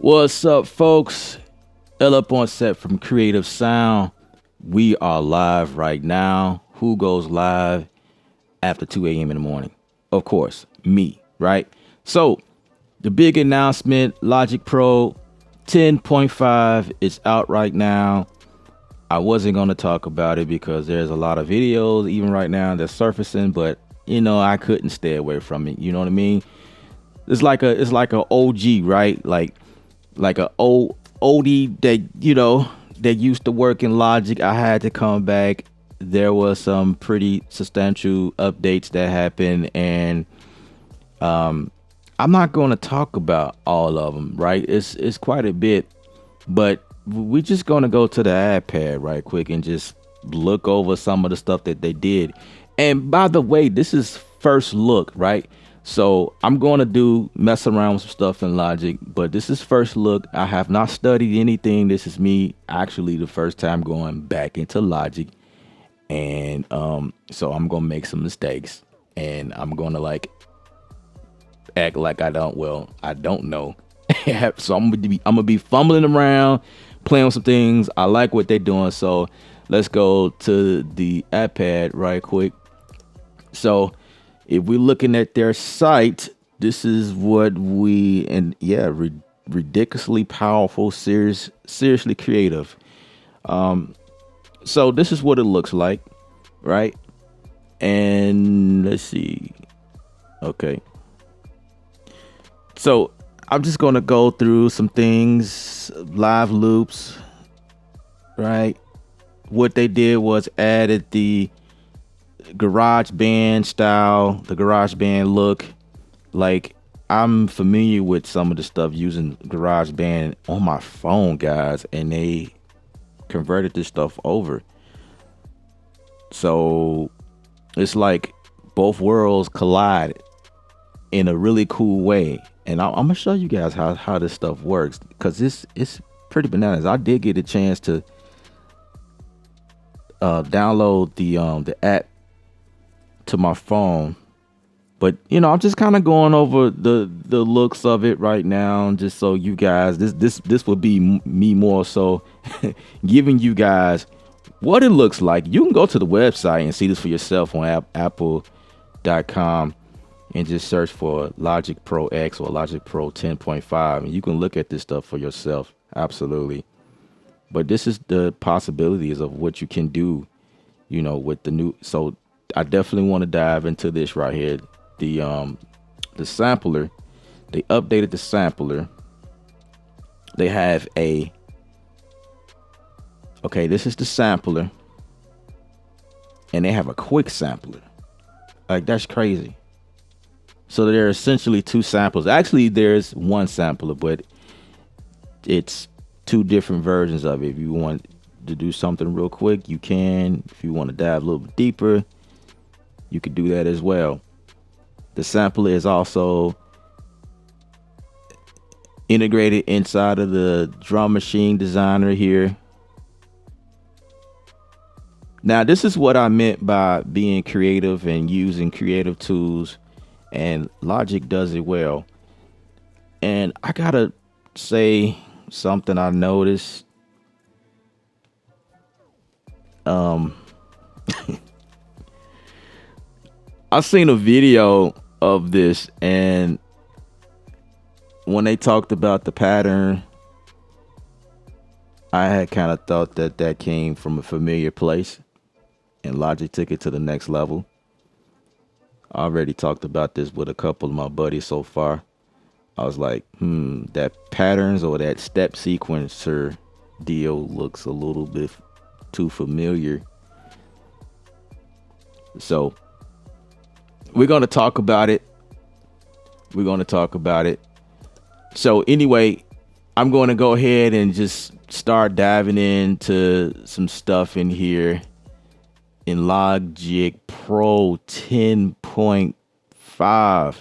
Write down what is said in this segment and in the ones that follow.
What's up, folks? L up on set from Creative Sound. We are live right now. Who goes live after 2 a.m. in the morning? Of course, me, right? So, the big announcement, Logic Pro 10.5 is out right now. I wasn't going to talk about it because there's a lot of videos, even right now, that's surfacing, but, I couldn't stay away from it. You know what I mean? It's like a OG, right? Like a old oldie that used to work in Logic. I had to come back. There was some pretty substantial updates that happened, and I'm not going to talk about all of them, right? It's quite a bit, but we're just going to go to the iPad right quick and just look over some of the stuff that they did. And by the way, this is first look, right? So I'm going to mess around with some stuff in Logic, but this is first look. I have not studied anything. This is me actually the first time going back into Logic. And so I'm going to make some mistakes, and I'm going to act like I don't know. So I'm going to be fumbling around, playing with some things. I like what they're doing. So let's go to the iPad right quick. So if we're looking at their site, this is what ridiculously powerful, seriously creative. So this is what it looks like, right? And let's see. Okay. So I'm just going to go through some things, live loops, right? What they did was added the GarageBand style, the GarageBand look. Like, I'm familiar with some of the stuff using GarageBand on my phone, guys, and they converted this stuff over. So it's like both worlds collide in a really cool way. And I'm gonna show you guys how this stuff works, because it's pretty bananas. I did get a chance to download the app to my phone, but I'm just kind of going over the looks of it right now, just so you guys, this will be me more so giving you guys what it looks like. You can go to the website and see this for yourself on apple.com and just search for Logic Pro X or Logic Pro 10.5, and you can look at this stuff for yourself. Absolutely. But this is the possibilities of what you can do, with the new. So I definitely want to dive into this right here. The sampler, they updated the sampler. They have this is the sampler, and they have a quick sampler. Like, that's crazy. So there are essentially two samples. Actually, there's one sampler, but it's two different versions of it. If you want to do something real quick, you can. If you want to dive a little bit deeper, you could do that as well. The sampler is also integrated inside of the drum machine designer here. Now, this is what I meant by being creative and using creative tools, and Logic does it well. And I gotta say something I noticed. I seen a video of this, and when they talked about the pattern, I had kind of thought that came from a familiar place. and Logic took it to the next level. I already talked about this with a couple of my buddies so far. I was like, that patterns or that step sequencer deal looks a little bit too familiar. So we're going to talk about it. We're going to talk about it. So anyway, I'm going to go ahead and just start diving into some stuff in here in Logic Pro 10.5.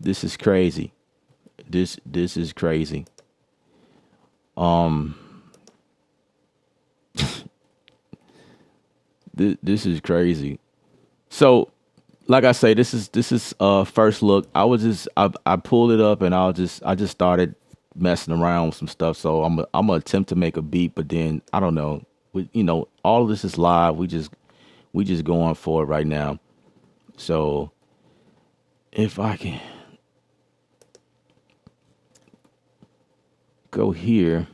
This is crazy. This is crazy. This is crazy. So, like I say, this is first look. I pulled it up and I just started messing around with some stuff. So I'm gonna attempt to make a beat, but then I don't know. All of this is live. We just going for it right now. So if I can go here.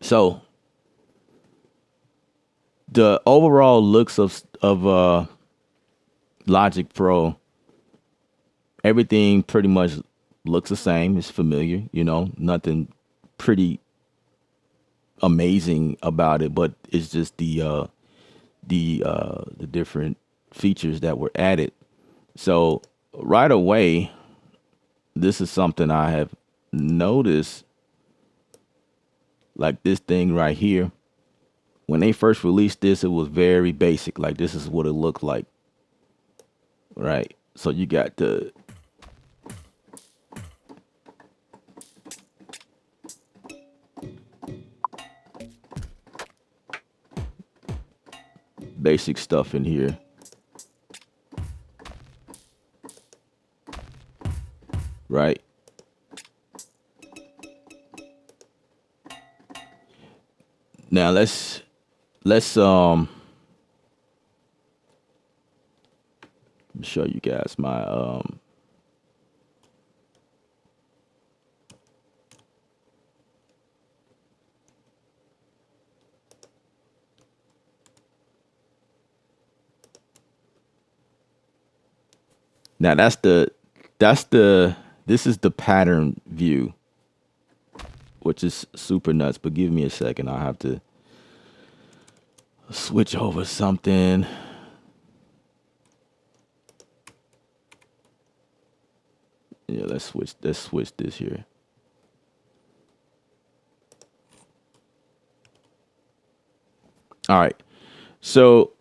So the overall looks of Logic Pro, everything pretty much looks the same. It's familiar, nothing pretty amazing about it, but it's just the different features that were added. So right away, this is something I have noticed, like this thing right here. When they first released this, it was very basic. Like this is what it looked like. Right. So you got the basic stuff in here. Right. Now let's show you guys my now that's the this is the pattern view, which is super nuts. But give me a second. I'll have to switch over something. Yeah, let's switch this here. All right. So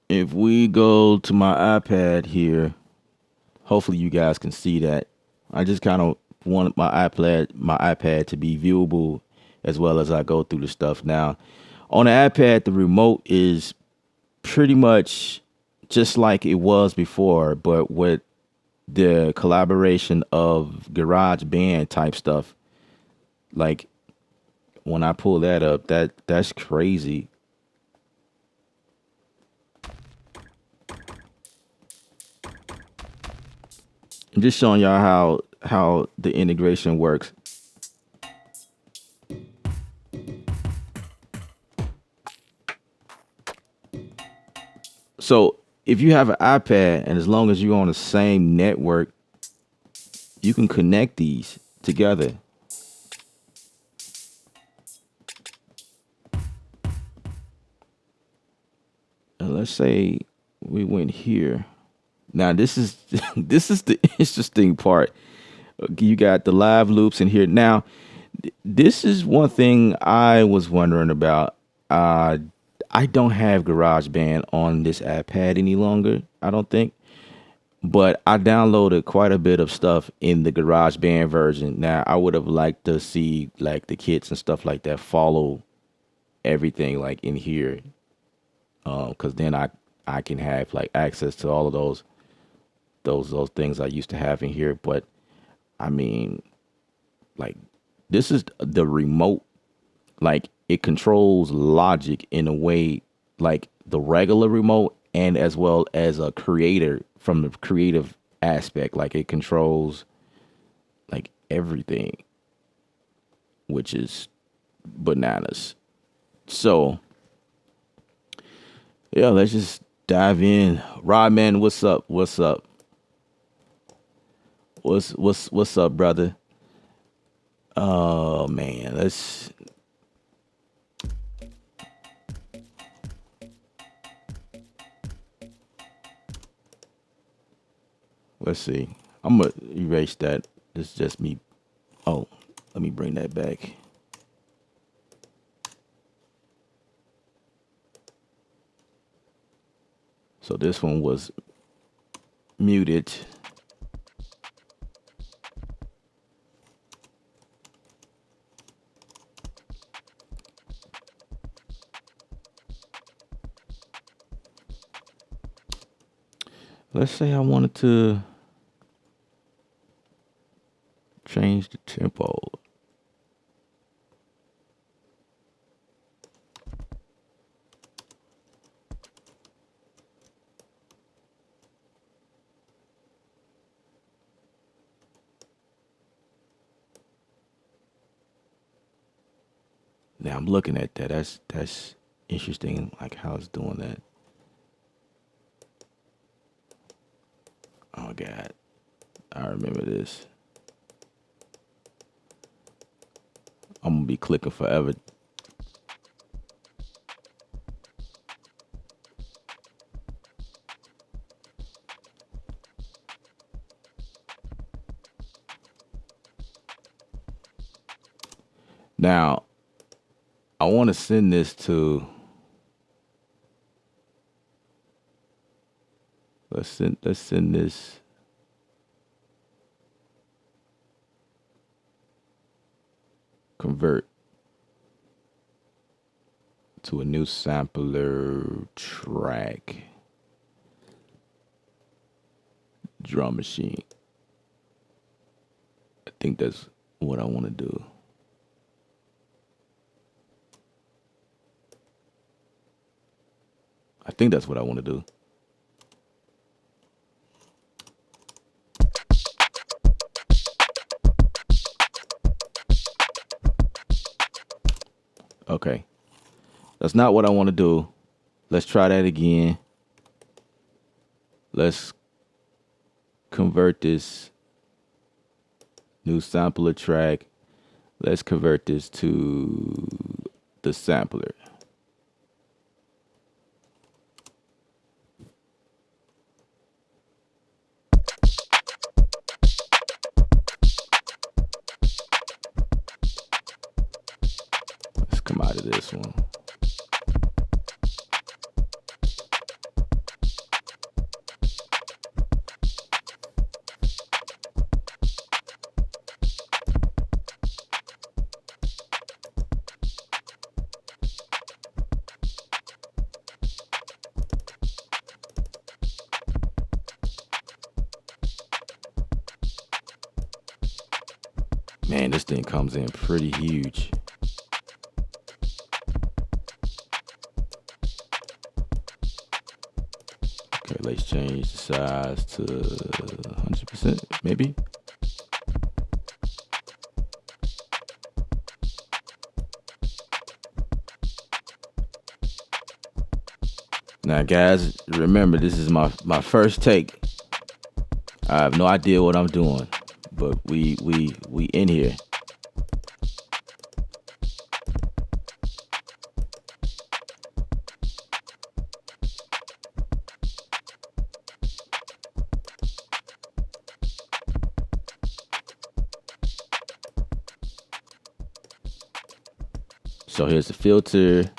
if we go to my iPad here, hopefully you guys can see that. I just kind of want my iPad to be viewable as well as I go through the stuff. Now, on the iPad, the remote is pretty much just like it was before, but with the collaboration of Garageband type stuff. Like when I pull that up, that's crazy. I'm just showing y'all how the integration works. So if you have an iPad and as long as you're on the same network, you can connect these together. And let's say we went here. Now this is this is the interesting part. You got the live loops in here. Now, this is one thing I was wondering about. I don't have GarageBand on this iPad any longer, I don't think. But I downloaded quite a bit of stuff in the GarageBand version. Now, I would have liked to see like the kits and stuff like that follow everything like in here. Because then I can have like access to all of those things I used to have in here. But I mean, like this is the remote, like it controls Logic in a way like the regular remote and as well as a creator from the creative aspect. Like it controls like everything which is bananas. So yeah, let's just dive in. Rodman, what's up? What's up? What's up, brother? Oh man, let's see. I'm gonna erase that. It's just me. Oh, let me bring that back. So this one was muted. Let's say I wanted to change the tempo. Now I'm looking at that. That's interesting, like how it's doing that. Oh God, I remember this. I'm gonna be clicking forever. Now I want to send this to. Let's send this. Convert to a new sampler track. Drum machine. I think that's what I want to do. I think that's what I want to do. Okay. That's not what I want to do. Let's try that again. Let's convert this new sampler track. Let's convert this to the sampler. Let's come out of this one. Man, this thing comes in pretty huge. Okay, let's change the size to 100%, maybe. Now, guys, remember, this is my first take. I have no idea what I'm doing, but we in here. So here's the filter.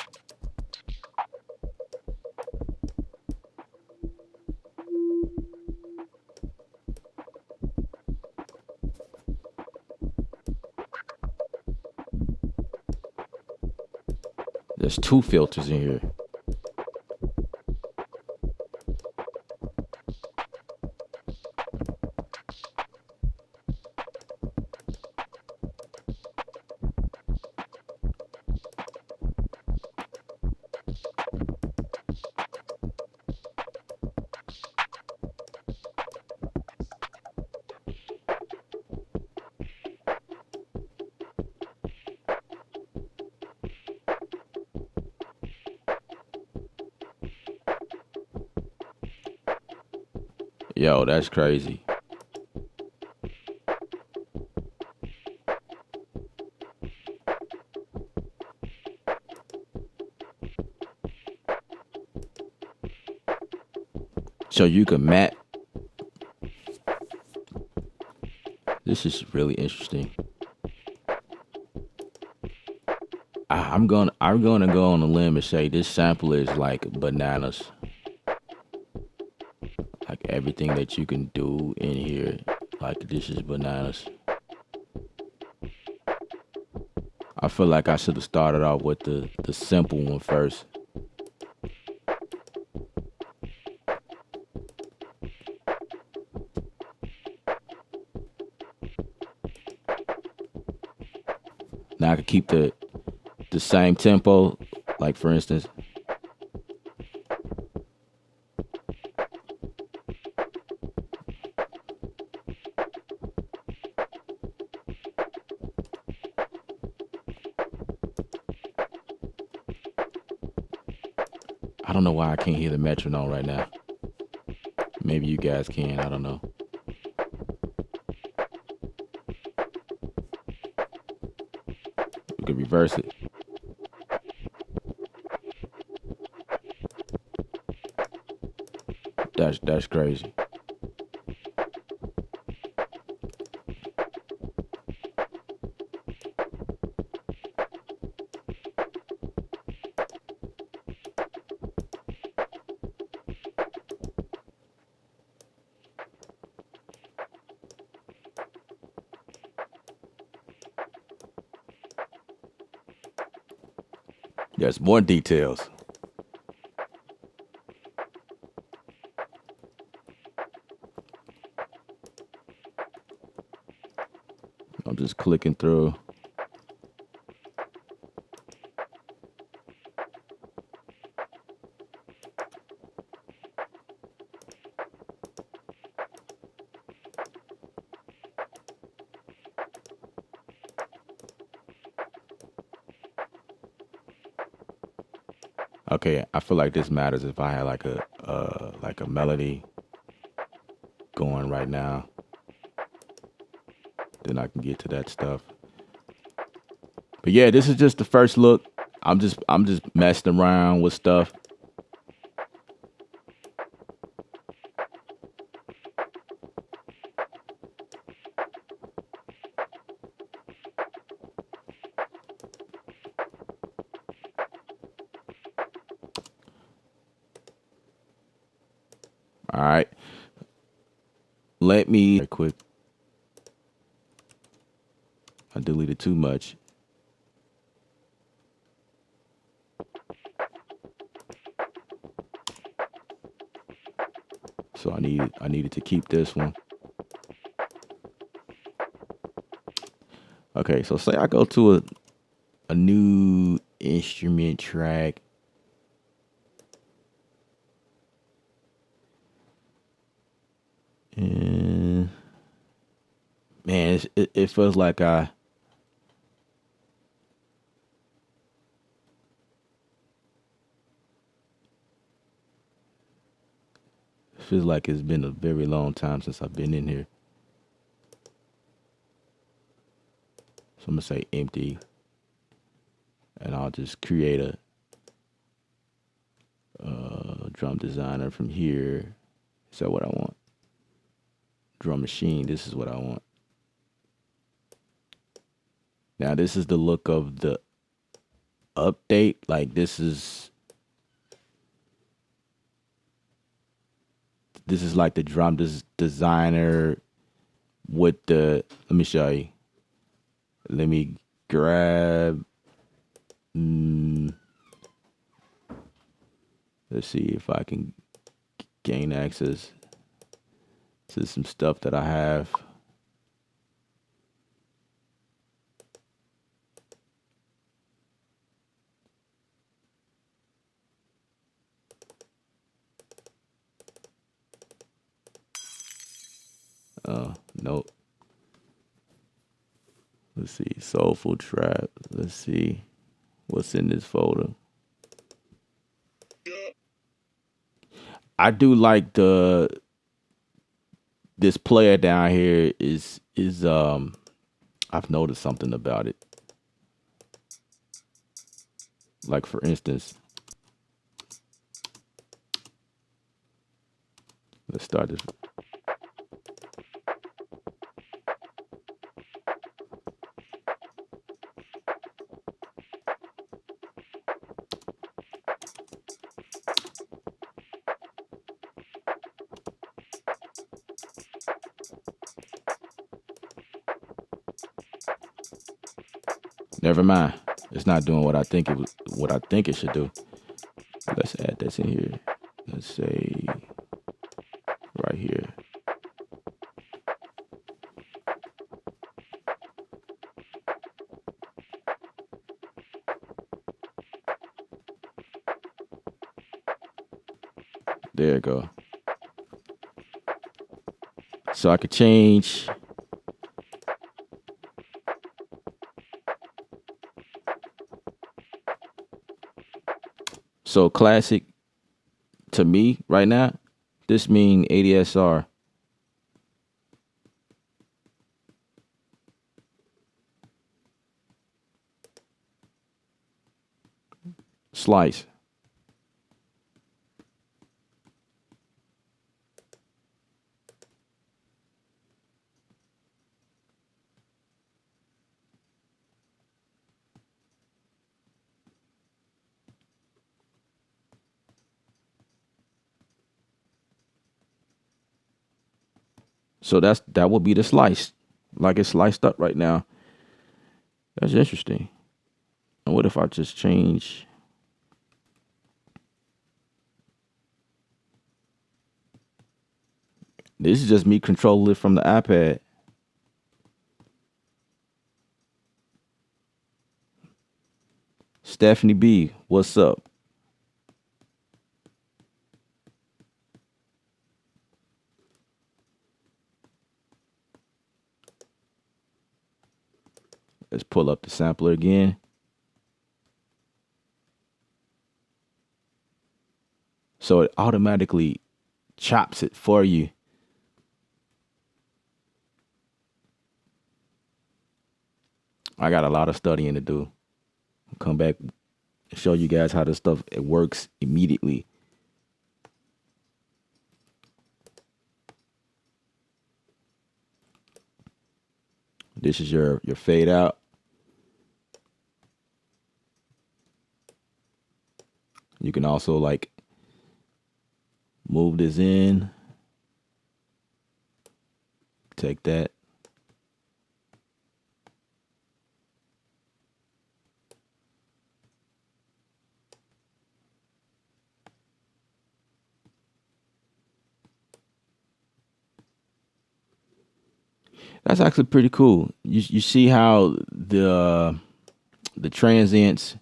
There's two filters in here. Yo, that's crazy. So you can map. This is really interesting. I'm gonna go on a limb and say this sample is like bananas. Like everything that you can do in here, like this is bananas. I feel like I should have started off with the simple one first. Now I could keep the same tempo. Like for instance, I don't know why I can't hear the metronome right now. Maybe you guys can. I don't know. We could reverse it. That's crazy. There's more details. I'm just clicking through. Okay, I feel like this matters if I had like a melody going right now, then I can get to that stuff. But yeah, this is just the first look. I'm just messing around with stuff. All right. Let me right quick. I deleted too much. So I needed to keep this one. Okay, so say I go to a new instrument track. And man, it feels like feels like it's been a very long time since I've been in here. So I'm gonna say empty, and I'll just create a drum designer from here. Is that what I want? Drum machine. This is what I want. Now this is the look of the update. Like this is like the drum designer with the. Let me show you. Let me grab. Let's see if I can gain access to some stuff that I have. Nope. Let's see. Soulful Trap. Let's see what's in this folder. I do like this player down here is I've noticed something about it. Like for instance, let's start this. Never mind. It's not doing what I think what I think it should do. Let's add this in here. Let's say right here. There you go. So I could change. So classic to me right now, this mean ADSR. Slice. So that would be the slice. Like it's sliced up right now. That's interesting. And what if I just change? This is just me controlling it from the iPad. Stephanie B, what's up? Let's pull up the sampler again. So it automatically chops it for you. I got a lot of studying to do. Come back and show you guys how this stuff it works immediately. This is your fade out. You can also like move this in. Take that. That's actually pretty cool. You see how the transients,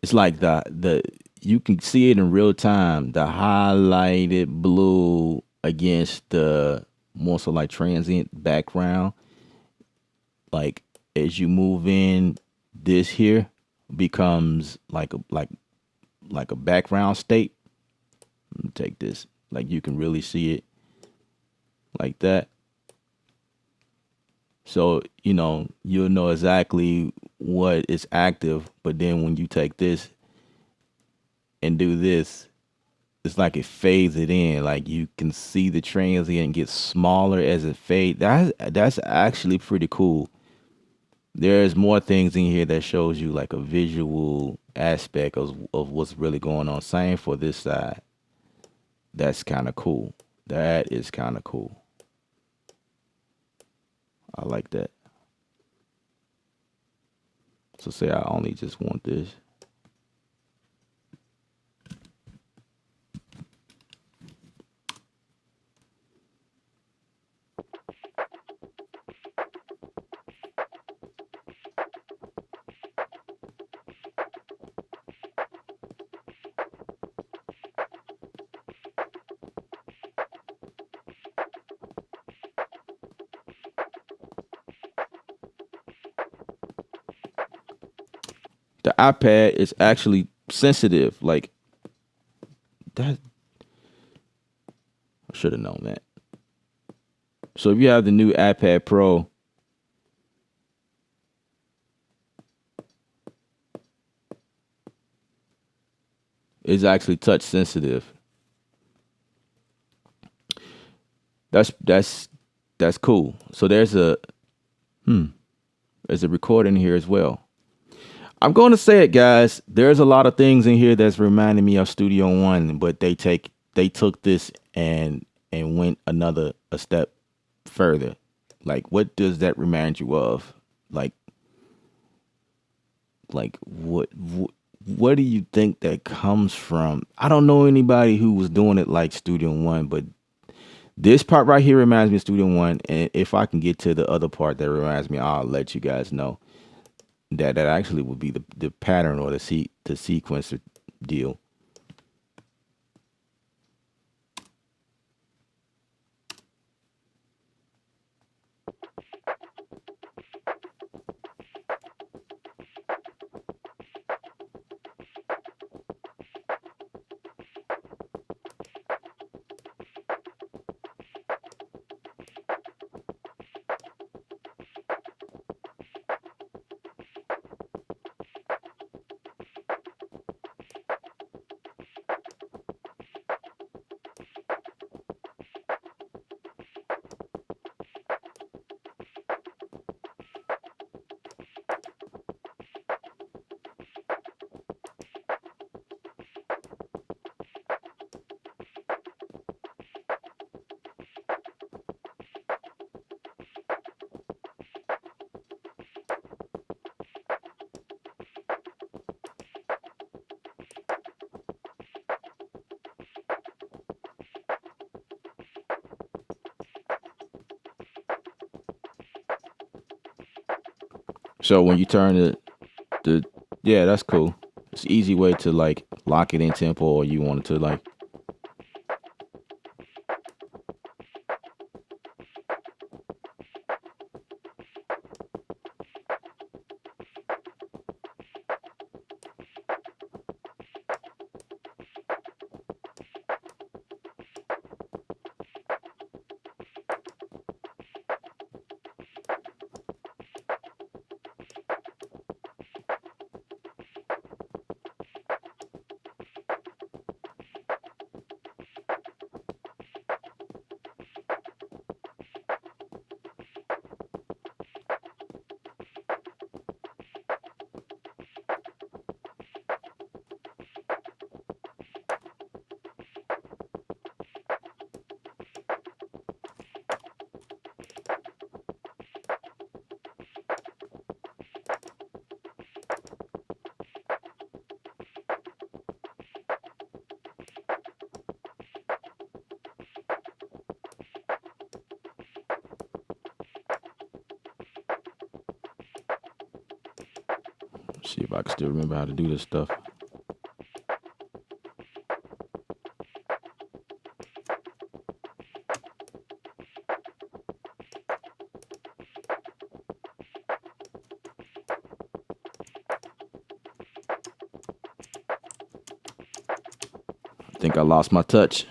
it's like the you can see it in real time. The highlighted blue against the more so like transient background. Like as you move in, this here becomes like a background state. Let me take this. Like you can really see it like that. So, you'll know exactly what is active, but then when you take this and do this, it's like it fades it in. Like you can see the transient get smaller as it fades. That's actually pretty cool. There's more things in here that shows you like a visual aspect of what's really going on. Same for this side. That's kind of cool. That is kind of cool. I like that. So say I only just want this. The iPad is actually sensitive. Like that, I should have known that. So if you have the new iPad Pro, it's actually touch sensitive. That's that's that's cool. So there's a recording here as well. I'm going to say it, guys. There's a lot of things in here that's reminding me of Studio One, but they took this and went a step further. Like, what does that remind you of? Like, what do you think that comes from? I don't know anybody who was doing it like Studio One, but this part right here reminds me of Studio One. And if I can get to the other part that reminds me, I'll let you guys know. That actually would be the pattern or the sequencer deal. So when you turn the yeah, that's cool. It's an easy way to like lock it in tempo, or you want it to like. See if I can still remember how to do this stuff. I think I lost my touch.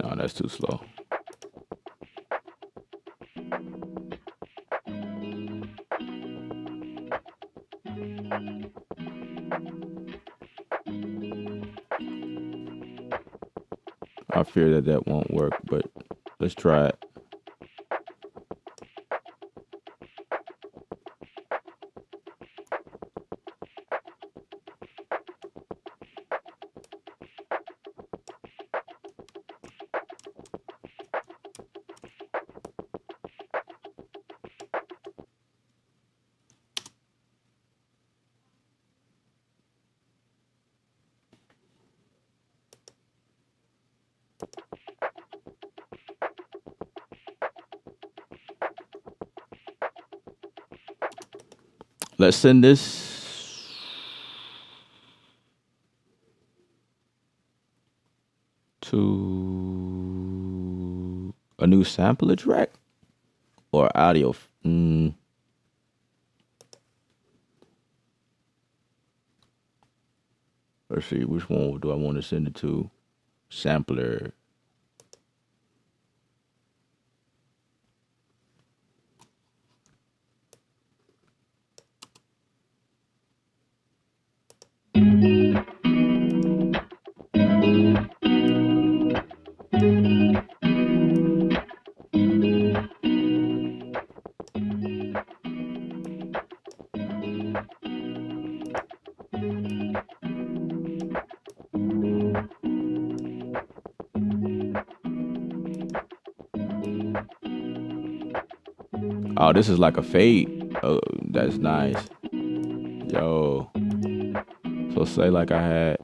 No, that's too slow. I fear that won't work, but let's try it. Let's send this to a new sampler track or audio. Let's see, which one do I want to send it to? Sampler. Oh, this is like a fade. Oh, that's nice. Yo. So say like I had.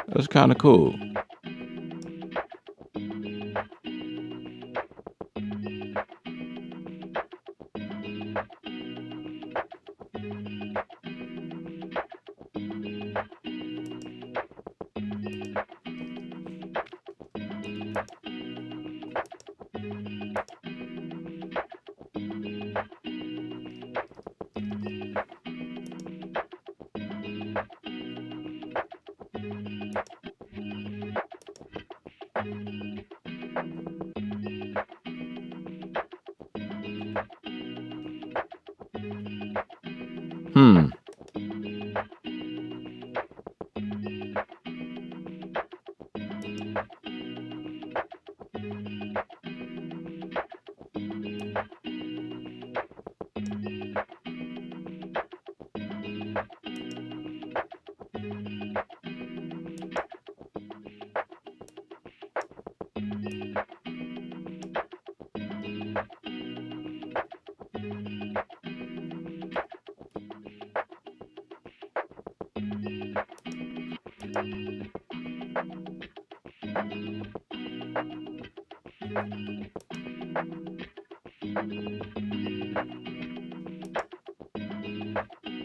That's kind of cool.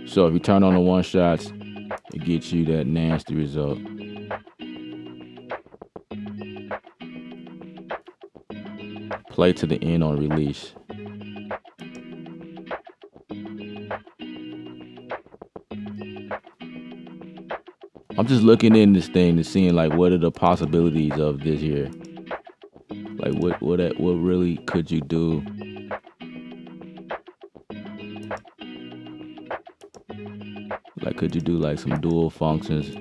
So if you turn on the one shots, it gets you that nasty result. Play to the end on release. I'm just looking in this thing and seeing like what are the possibilities of this here. Like what really could you do? Like could you do like some dual functions?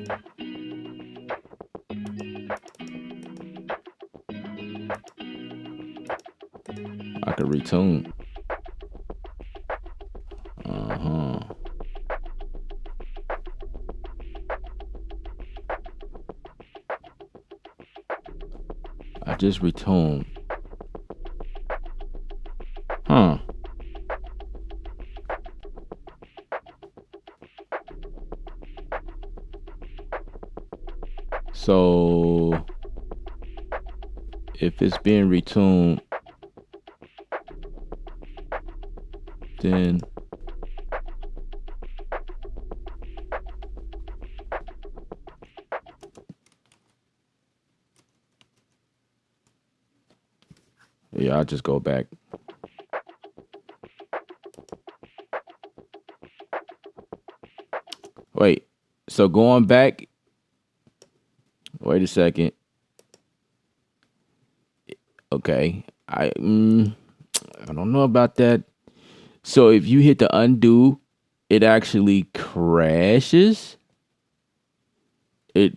I could retune. I just retuned. So if it's being retuned, then yeah, I'll just go back Wait. So going back. Wait a second. Okay. I don't know about that. So if you hit the undo, it actually crashes. It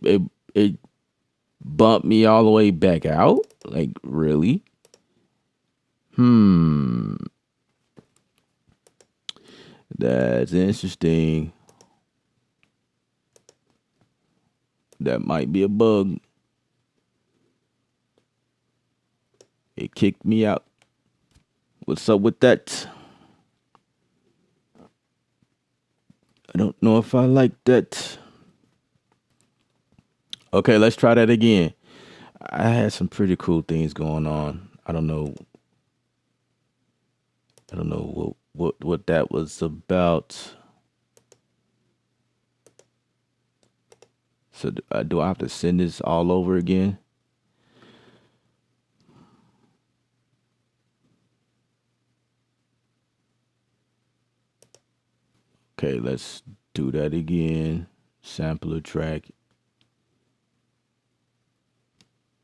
bumped me all the way back out. Like really? That's interesting. That might be a bug. It kicked me out. What's up with that? I don't know if I like that. Okay, let's try that again. I had some pretty cool things going on. I don't know. What that was about. So do I have to send this all over again? Okay, let's do that again. Sampler track.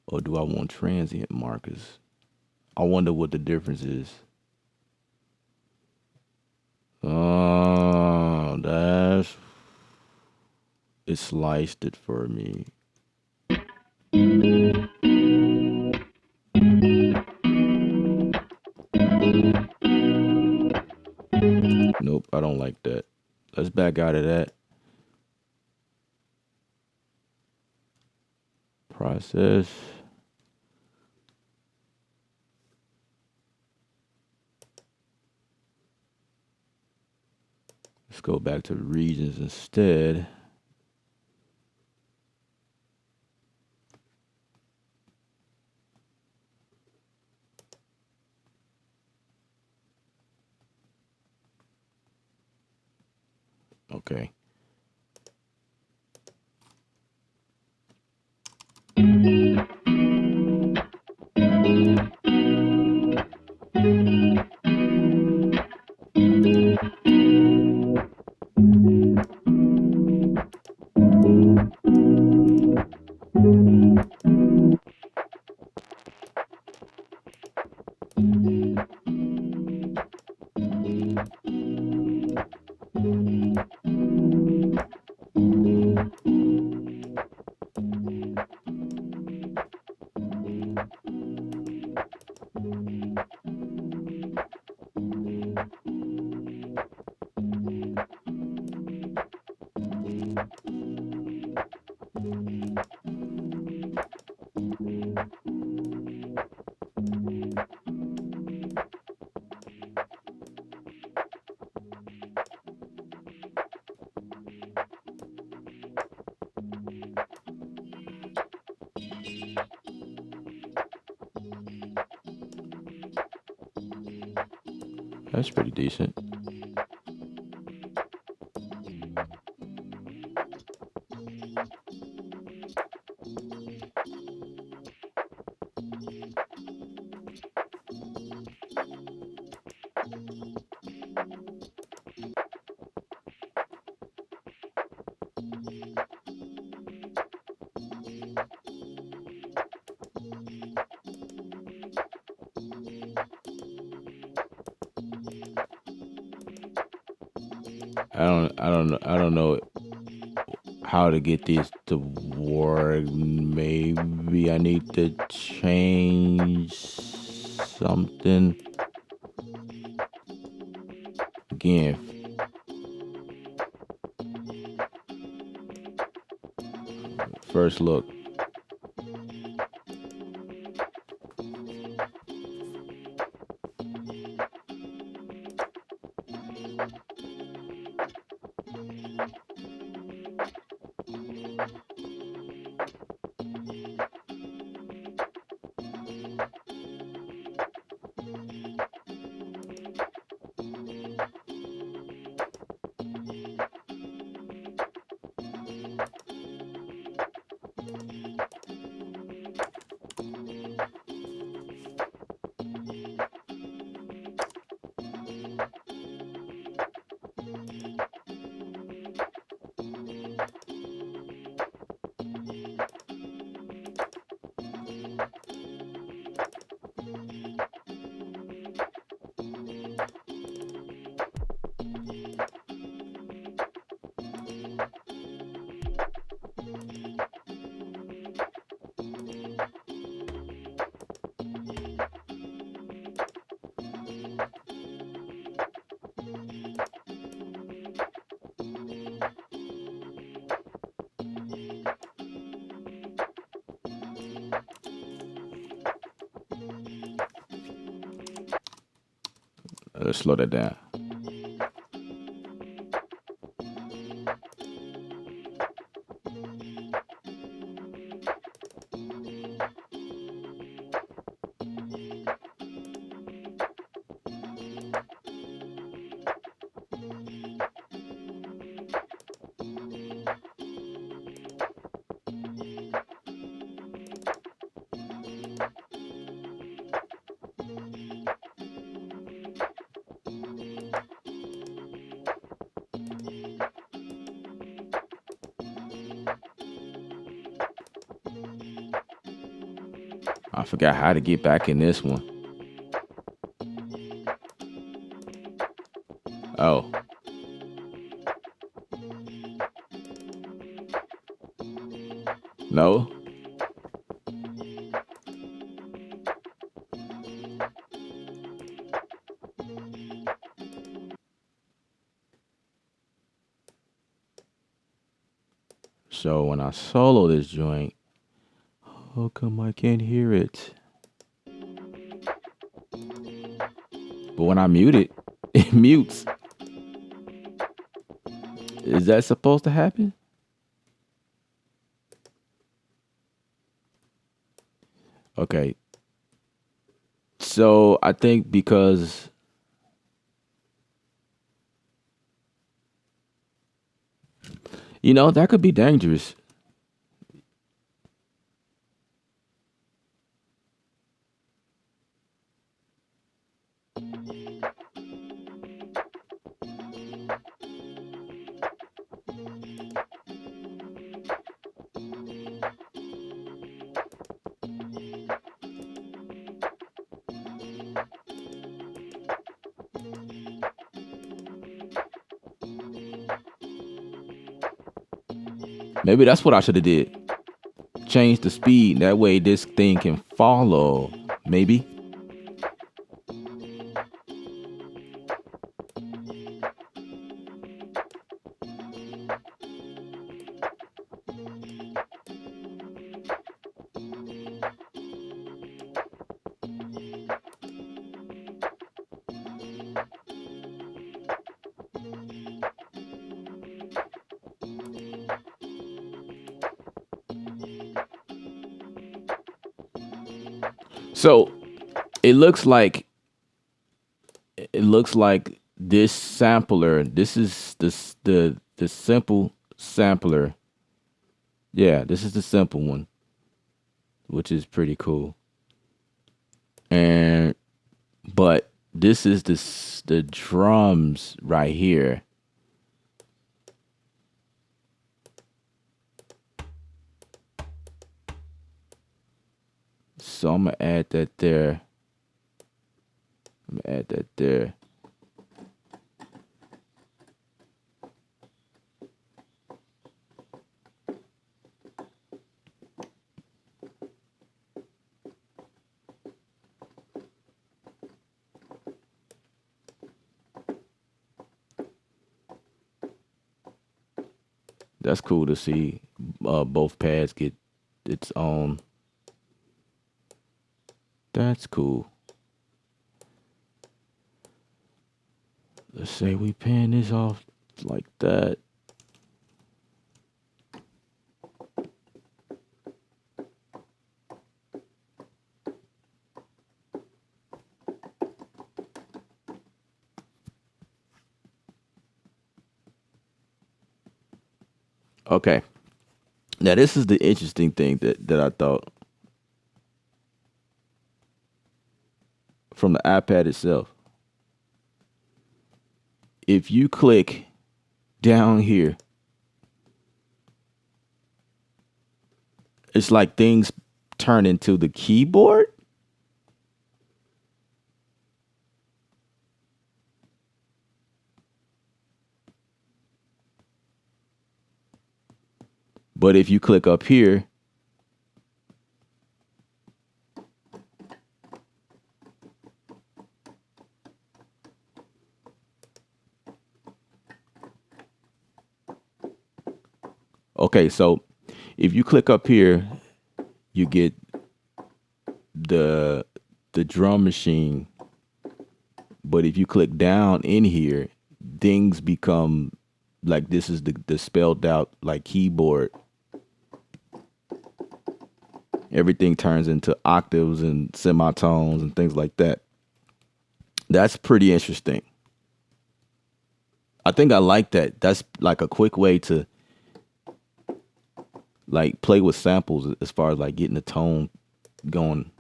Or do I want transient markers? I wonder what the difference is. Oh, it sliced it for me. Nope, I don't like that. Let's back out of that. Process. Let's go back to regions instead. Okay. That's pretty decent. I don't know how to get these to work. Maybe I need to change something. Again, first look. Let's slow that down. I forgot how to get back in this one. Oh. No? So when I solo this joint, how come I can't hear it? But when I mute it, it mutes. Is that supposed to happen? Okay. So I think because that could be dangerous. Maybe that's what I should have did. Change the speed. That way this thing can follow. Maybe. So it looks like this sampler. This is the simple sampler. Yeah, this is the simple one, which is pretty cool. And but this is the drums right here. So I'm gonna add that there. I'm gonna add that there. That's cool to see. Both pads get its own. That's cool. Let's say we pan this off like that. Okay. Now this is the interesting thing that I thought from the iPad itself. If you click down here, it's like things turn into the keyboard. But if you click up here, okay, so if you click up here, you get the drum machine But if you click down in here, things become like this is the spelled out like keyboard. Everything turns into octaves and semitones and things like that. That's pretty interesting. I think I like that. That's like a quick way to like play with samples as far as like getting the tone going.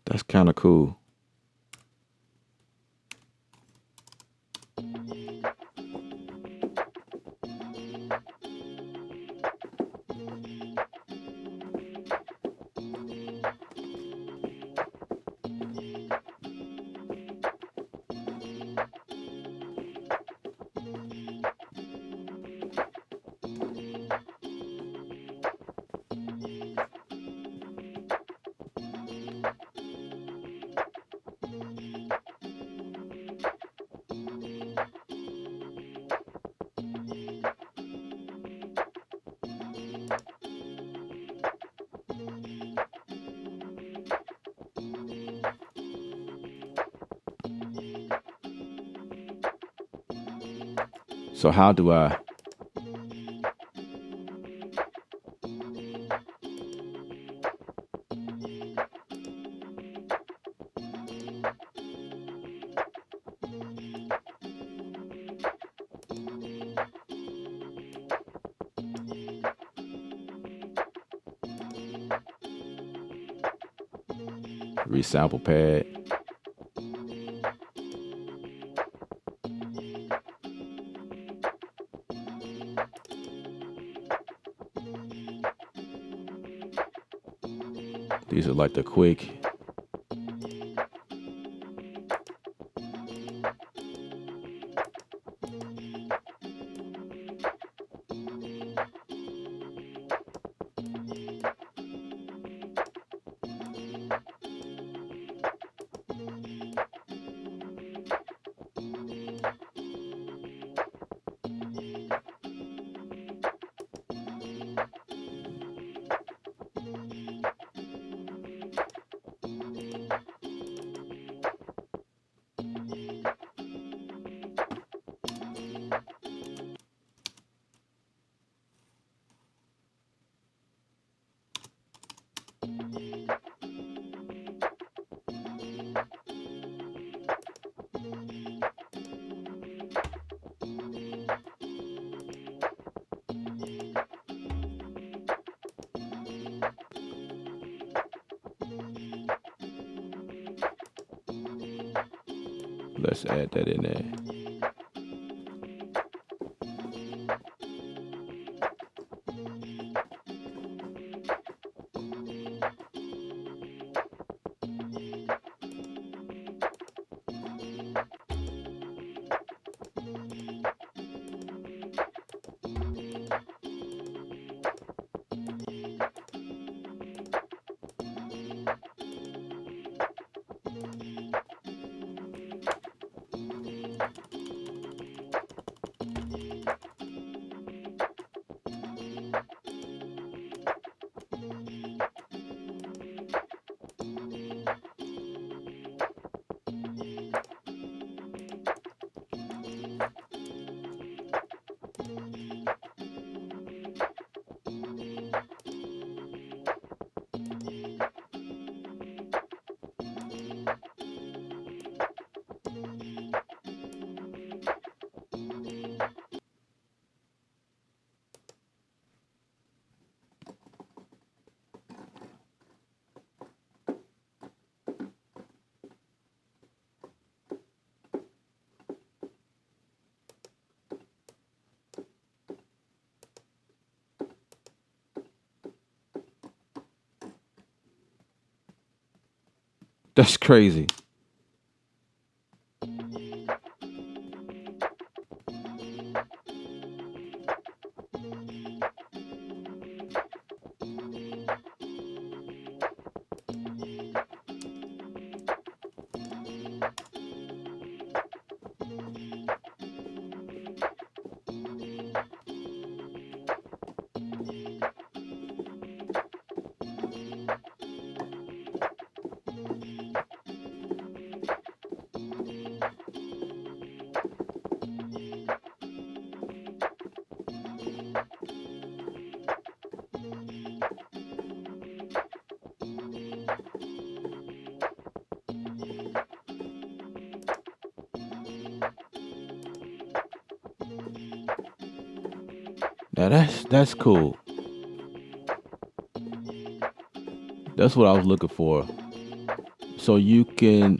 That's kind of cool. So how do I resample pad? These are like the quick. Let's add that in there. That's crazy. Now that's cool. That's what I was looking for. So you can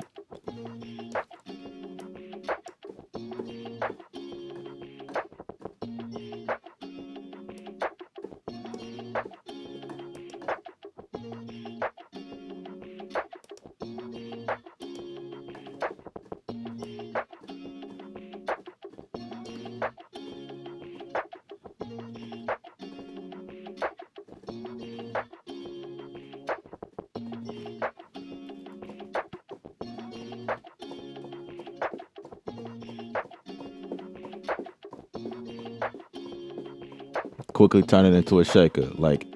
quickly turn it into a shaker. Like,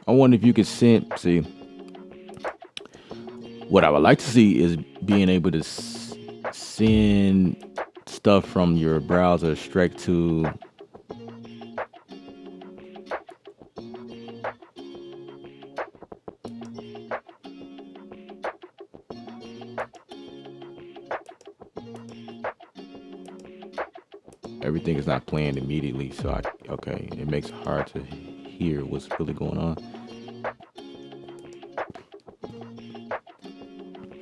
I wonder if you could see. What I would like to see is being able to send stuff from your browser straight to everything is not playing immediately. So okay, it makes it hard to hear what's really going on.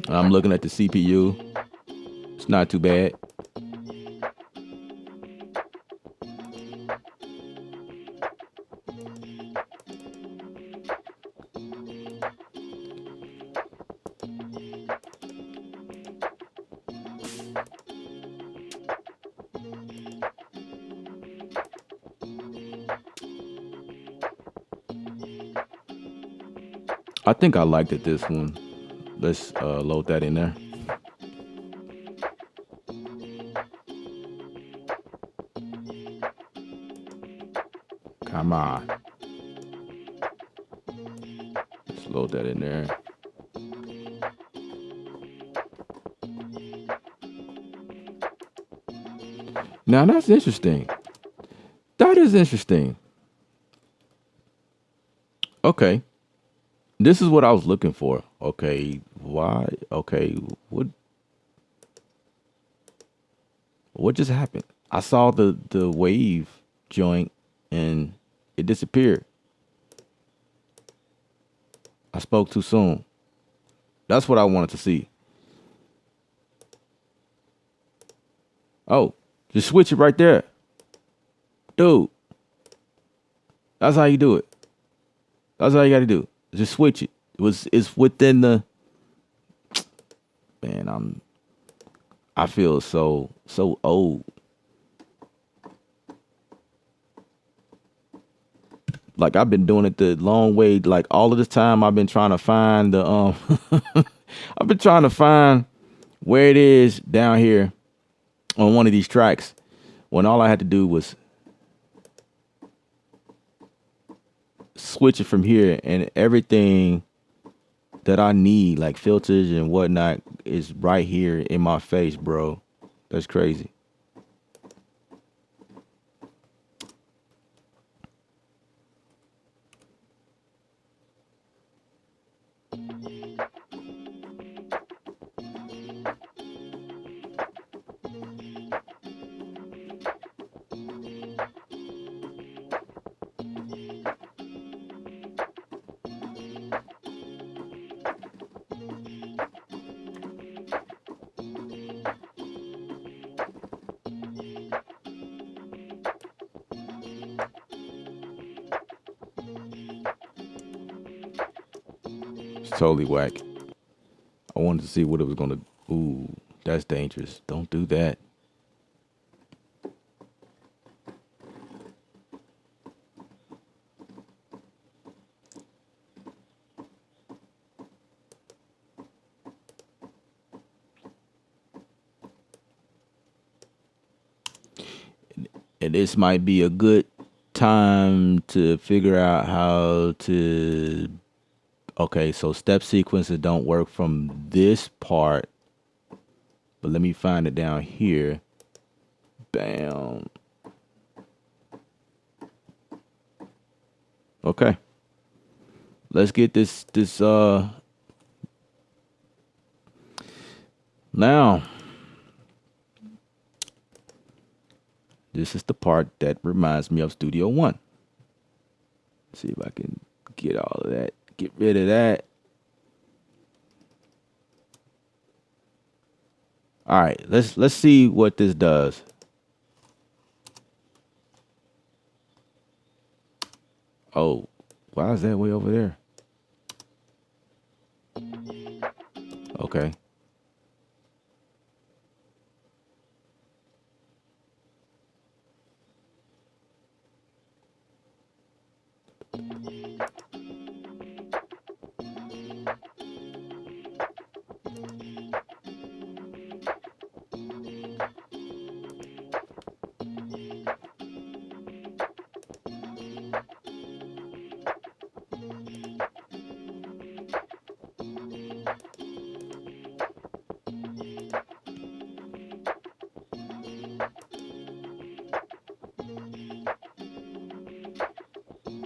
I'm looking at the CPU. It's not too bad. I think I liked it this one. Let's load that in there. Come on. Let's load that in there. Now that's interesting. That is interesting. Okay. This is what I was looking for. Okay. Why? Okay. What just happened? I saw the wave joint and it disappeared. I spoke too soon. That's what I wanted to see. Oh, just switch it right there. Dude. That's how you do it. That's all you gotta do. Just switch it. It's within the man, I feel so old. Like I've been doing it the long way. Like all of this time I've been trying to find the I've been trying to find where it is down here on one of these tracks when all I had to do was switch it from here and everything that I need, like filters and whatnot, is right here in my face, bro. That's crazy. It's totally whack. I wanted to see what it was gonna. Ooh, that's dangerous. Don't do that. And this might be a good time to figure out how to. Okay, so step sequences don't work from this part, but let me find it down here. Bam. Okay. Let's get this now. This is the part that reminds me of Studio One. Let's see if I can get all of that. Get rid of that. All right, let's see what this does. Oh, why is that way over there? Okay.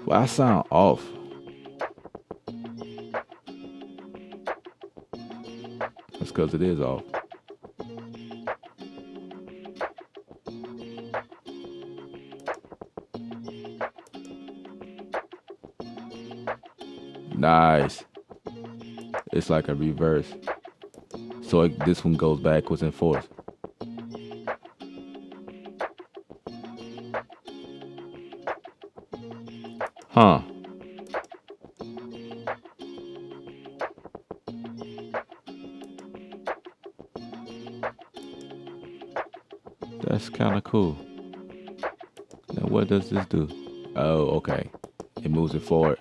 Well, I sound off. That's because it is off. Nice. It's like a reverse. So this one goes backwards and forth. Huh. That's kind of cool. Now, what does this do? Oh, okay. It moves it forward.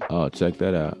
Oh, check that out.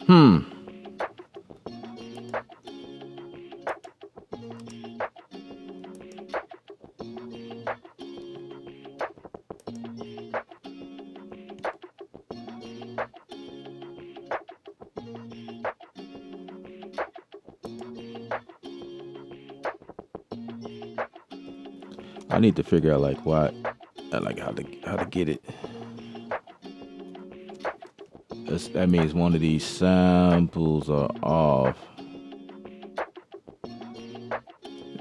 Hmm. I need to figure out like what, like how to get it. That means one of these samples are off.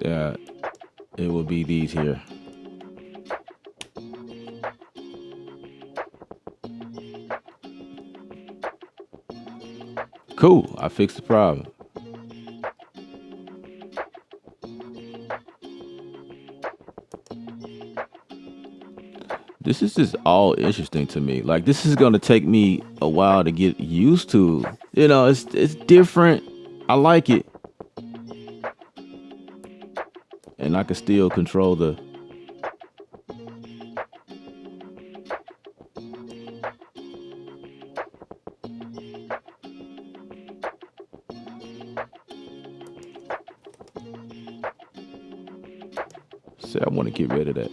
Yeah, it will be these here. Cool. I fixed the problem. This is just all interesting to me. Like this is gonna take me a while to get used to. You know, it's different. I like it, and I can still control the. Say I want to get rid of that.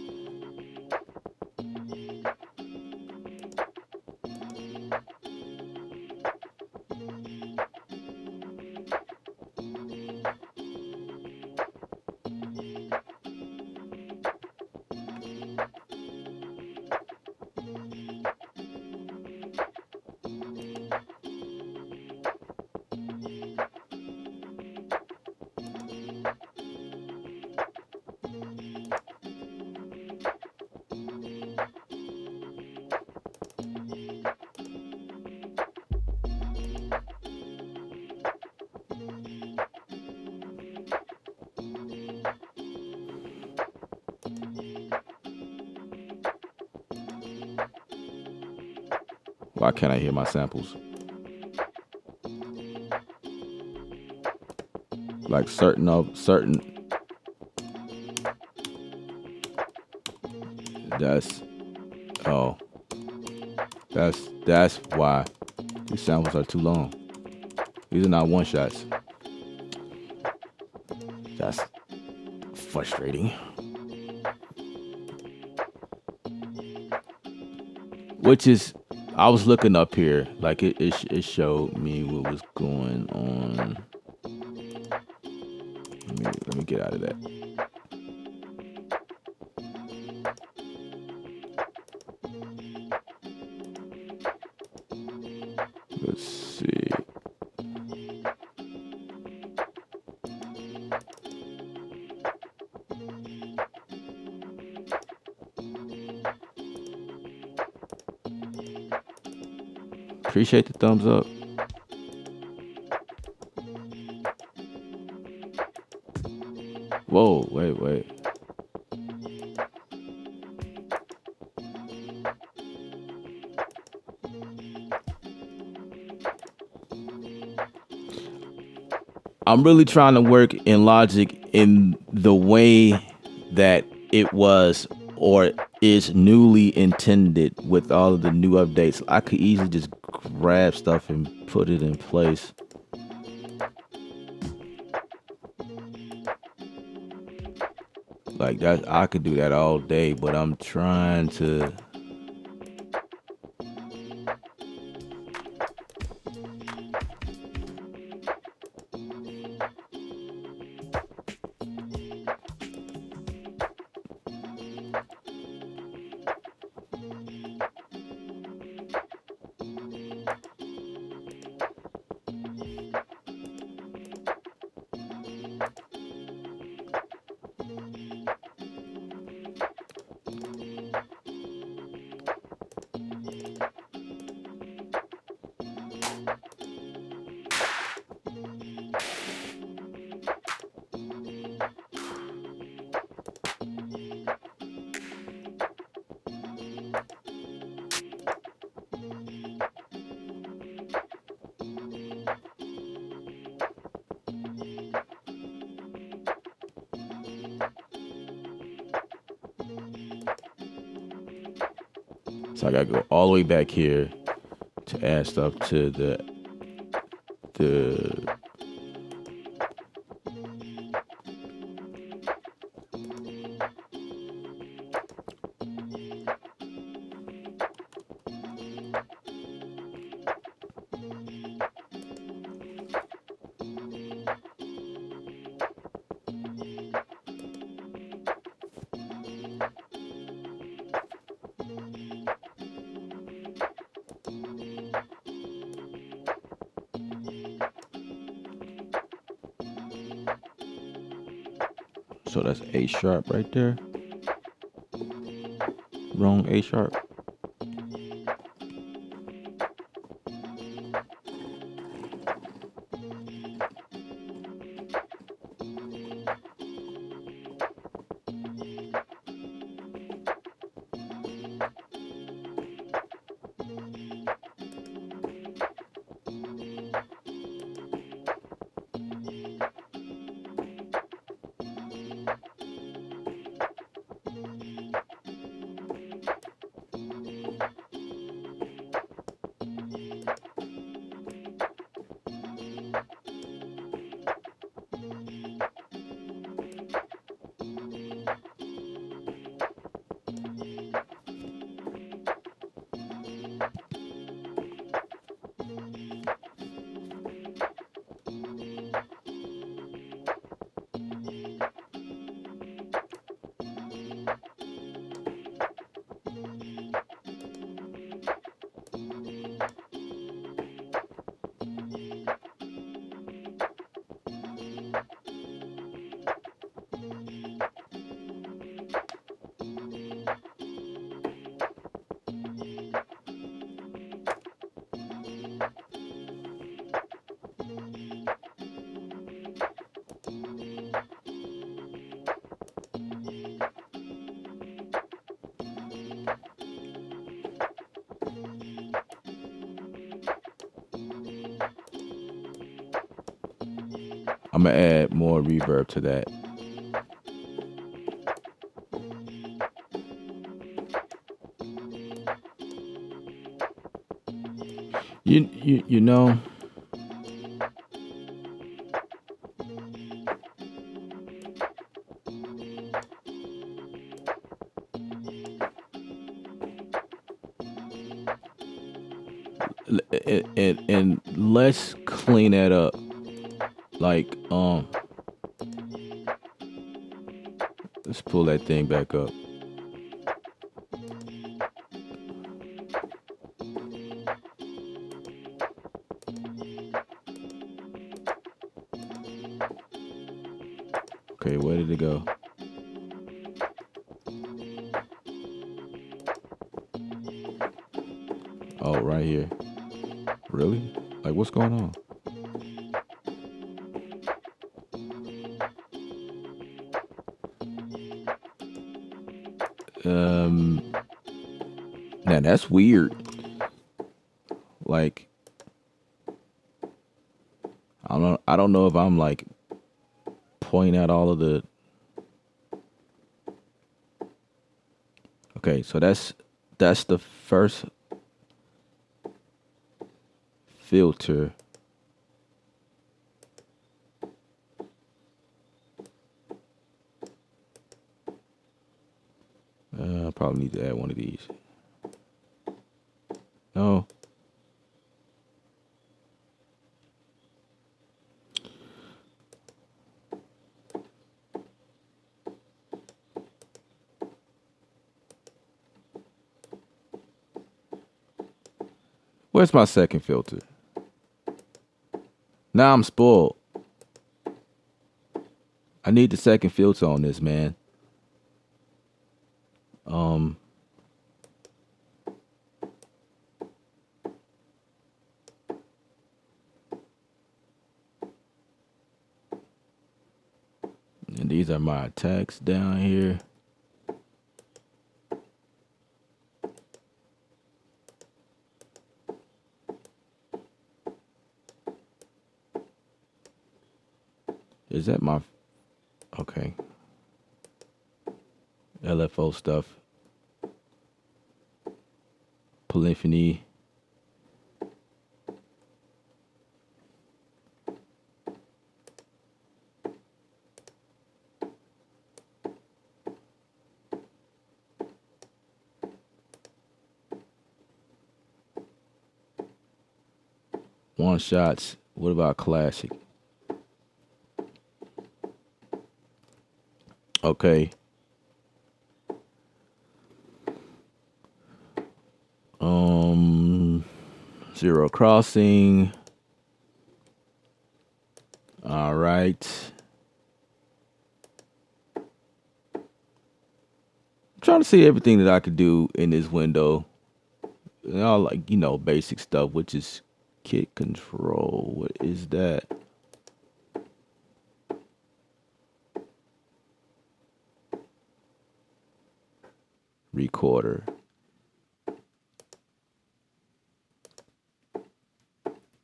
Why can't I hear my samples? Like certain. That's oh. That's why these samples are too long. These are not one shots. That's frustrating. Which is, I was looking up here, like it showed me what was going on. Let me get out of that. Let's see. Appreciate the thumbs up. Whoa, wait. I'm really trying to work in Logic in the way that it was or is newly intended with all of the new updates. I could easily just grab stuff and put it in place. Like that, I could do that all day, but I'm trying to. So I gotta go all the way back here to add stuff to the. So that's A sharp right there. Wrong A sharp. I'm gonna add more reverb to that. You know. And let's clean that up. Like let's pull that thing back up. Okay, where did it go? Oh, right here. Really? Like, what's going on? Now that's weird. Like, I don't know if I'm like pointing out all of the. Okay, so that's the first filter. I probably need to add one of these. No. Where's my second filter? Now I'm spoiled. I need the second filter on this, man. And these are my attacks down here. Is that my... Okay. LFO stuff. Polyphony. One shots. What about classic? Okay. Zero crossing. All right. I'm trying to see everything that I could do in this window. And all like, basic stuff, which is kit control. What is that? Recorder.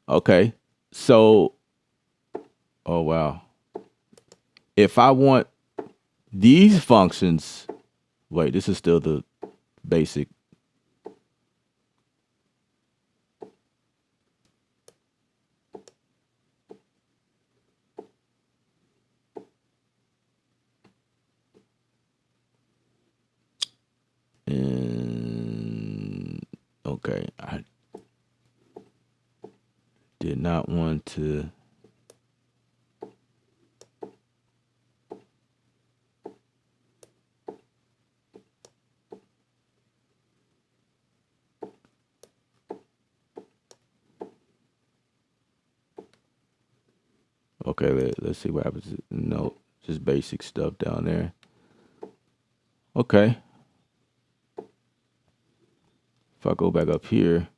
Okay. So, oh wow. If I want these functions, wait, this is still the basic. And okay, I did not want to. Okay, let's see what happens. No, just basic stuff down there. Okay. If I go back up here,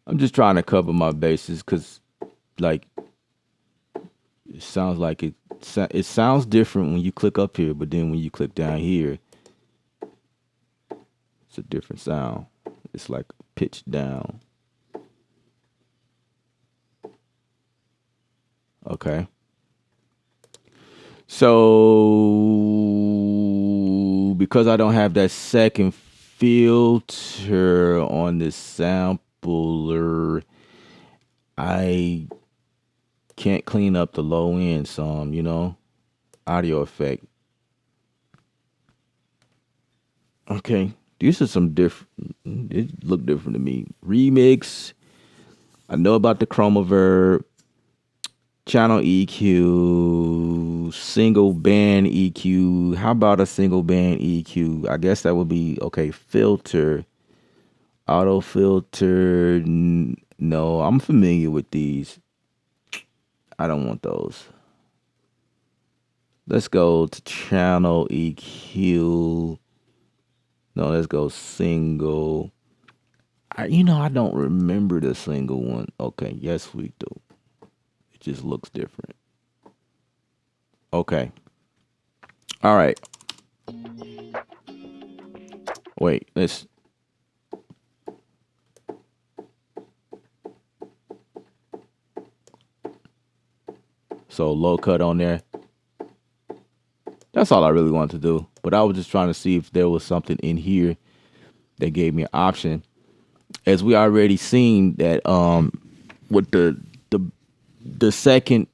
I'm just trying to cover my bases because, like, it sounds like it sounds different when you click up here, but then when you click down here, it's a different sound. It's like pitched down. Okay. So because I don't have that second filter on this sampler, I can't clean up the low end some, audio effect. Okay. These are some different, it look different to me. Remix. I know about the chroma verb. Channel EQ, single band EQ. How about a single band EQ? I guess that would be okay. Filter, auto filter. No, I'm familiar with these. I don't want those. Let's go to channel EQ. No, let's go single. I don't remember the single one. Okay, yes, we do. It just looks different. Okay. All right. Wait, let's. So low cut on there. That's all I really wanted to do. But I was just trying to see if there was something in here that gave me an option. As we already seen that with the second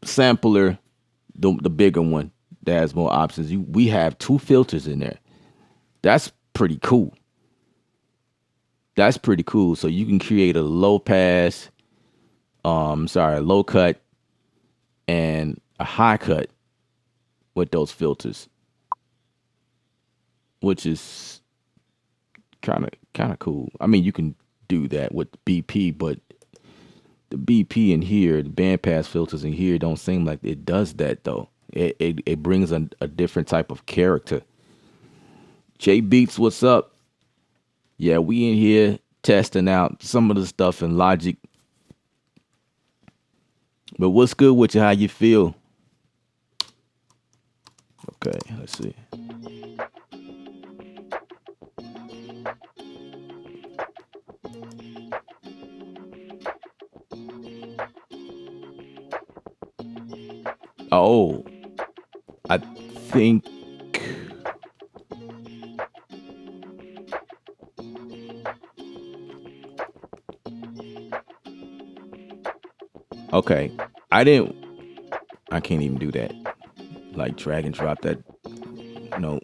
sampler, the bigger one that has more options, we have 2 filters in there. That's pretty cool. That's pretty cool. So you can create a low pass, low cut and a high cut with those filters, which is kind of cool. I mean, you can do that with BP, but the BP in here, the bandpass filters in here, don't seem like it does that though. It brings a different type of character. J Beats, what's up? Yeah, we in here testing out some of the stuff in Logic. But what's good with you? How you feel? Okay, let's see. Oh, I think okay. I can't even do that. Like drag and drop that. No.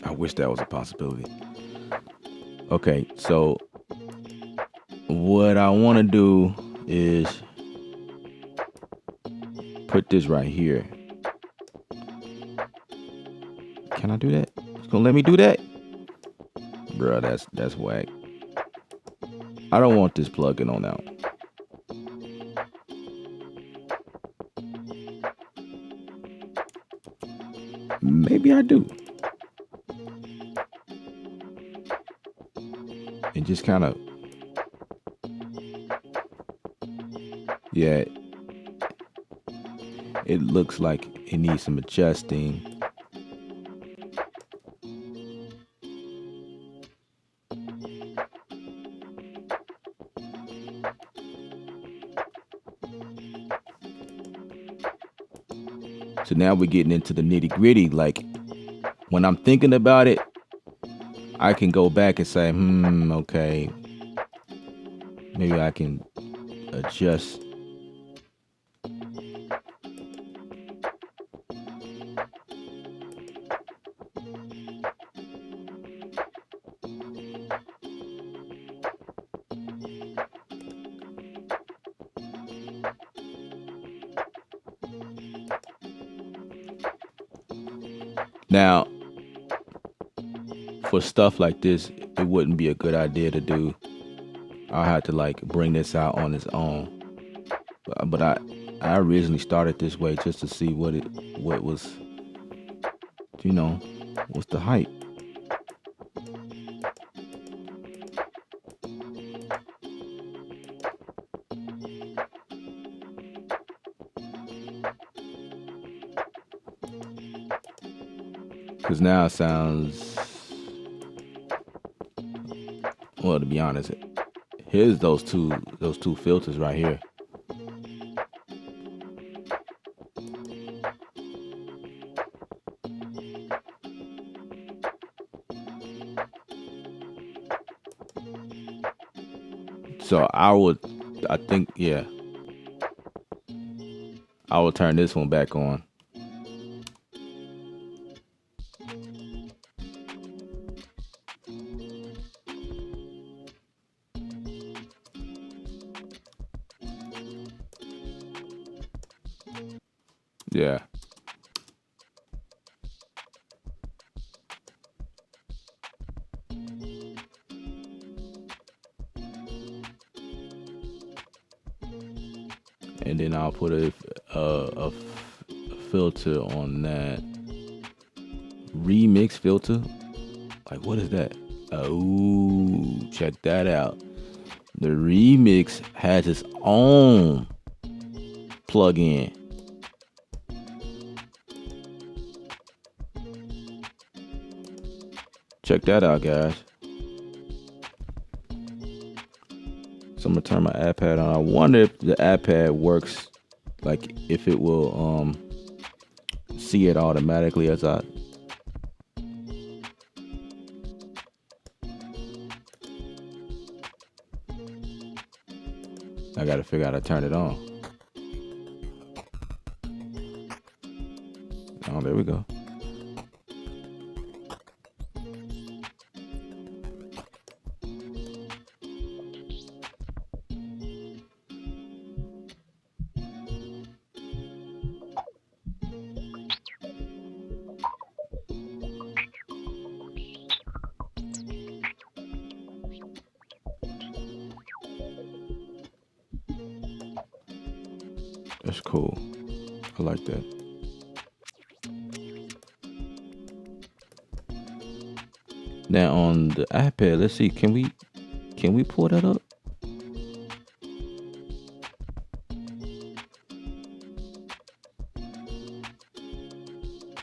I wish that was a possibility. Okay, so what I want to do is put this right here. Can I do that? It's gonna let me do that? Bruh, that's whack. I don't want this plugin on now. Maybe I do. And just kind of, yeah, it looks like it needs some adjusting. So now we're getting into the nitty gritty. Like when I'm thinking about it, I can go back and say, okay, maybe I can adjust. Now, for stuff like this, it wouldn't be a good idea to do. I'll have to like bring this out on its own. But I originally started this way just to see what was, what's the hype. Because now it sounds, well, to be honest, here's those two filters right here. So I would turn this one back on. Yeah. And then I'll put a filter on that. Remix filter. Like, what is that? Oh, check that out. The remix has its own plugin. Check that out, guys. So I'm gonna turn my iPad on. I wonder if the iPad works, like if it will see it automatically as I. I gotta figure out how to turn it on. Oh, there we go. That's cool. I like that. Now on the iPad, let's see. Can we pull that up?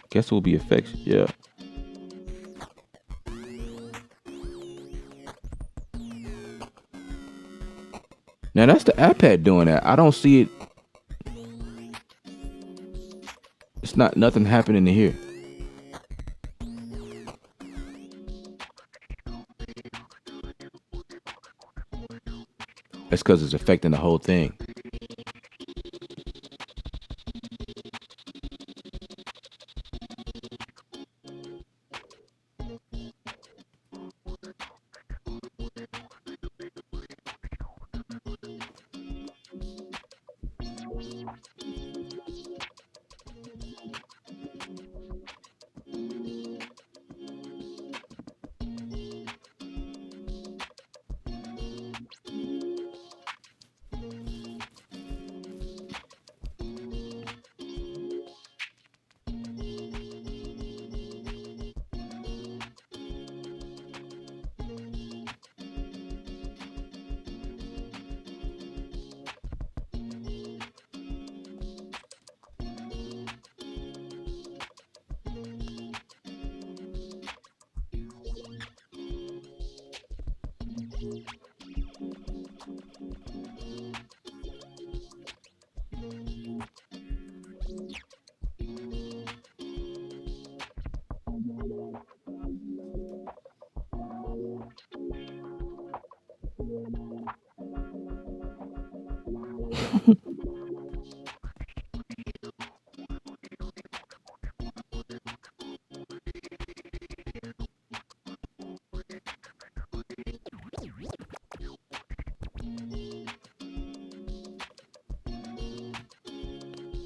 Guess it will be effects. Yeah. Now that's the iPad doing that. I don't see it. It's not nothing happening in here. That's because it's affecting the whole thing.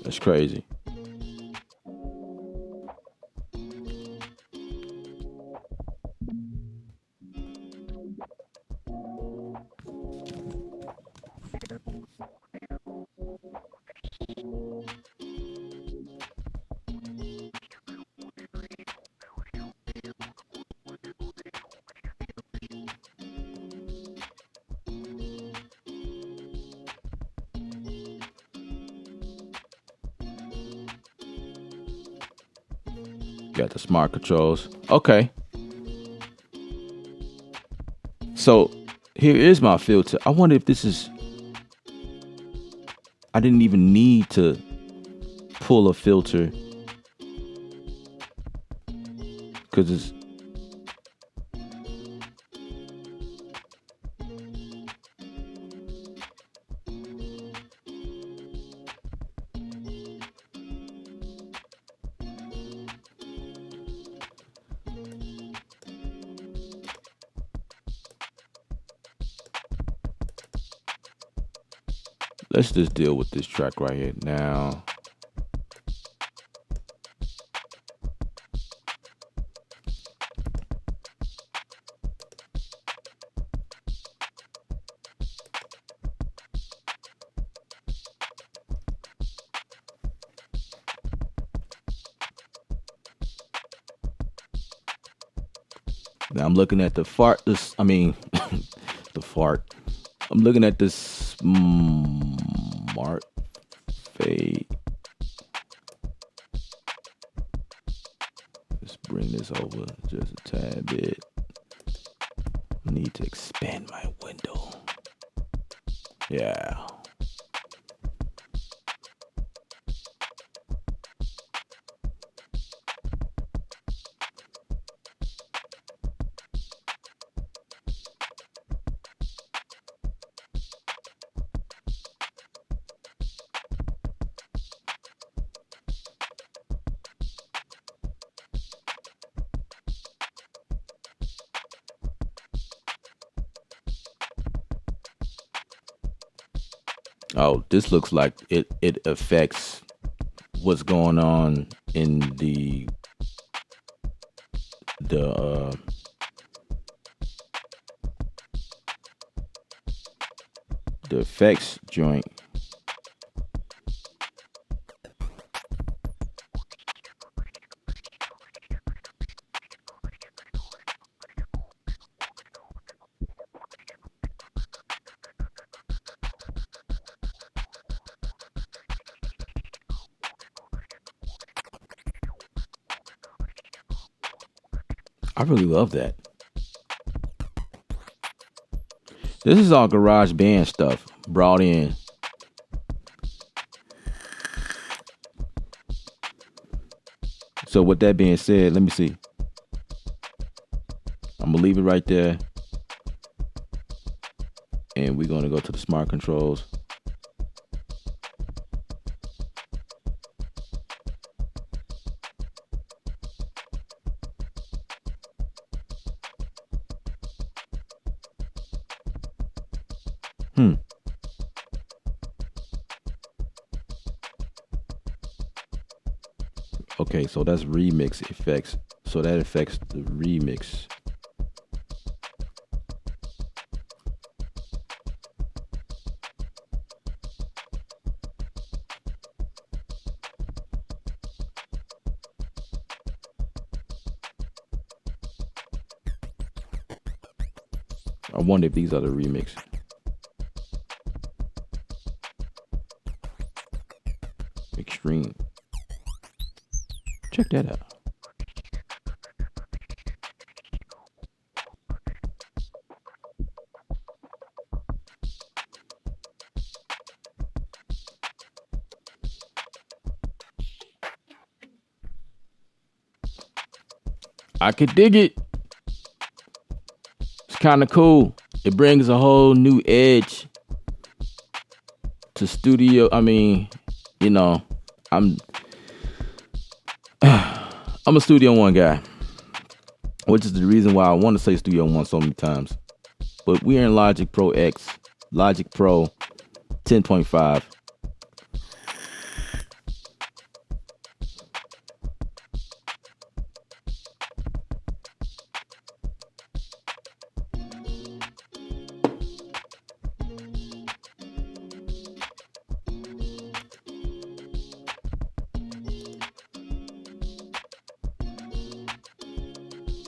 That's crazy. Got the smart controls. Okay. So here is my filter. I wonder if this is. I didn't even need to pull a filter because it's. Let's just deal with this track right here now. Now I'm looking at the fart. The fart. I'm looking at this smart fade. Let's bring this over just a tad bit. I need to expand my window. Yeah. Oh, this looks like it affects what's going on in the the effects joint. I really love that. This is all GarageBand stuff brought in. So with that being said, let me see. I'm gonna leave it right there, and we're gonna go to the smart controls. Hmm. Okay, so that's remix effects. So that affects the remix. I wonder if these are the remix. Extreme. Check that out. I could dig it. It's kind of cool. It brings a whole new edge to studio. I mean, you know, I'm I'm a Studio One guy, which is the reason why I want to say Studio One so many times. But we're in Logic Pro X, Logic Pro 10.5.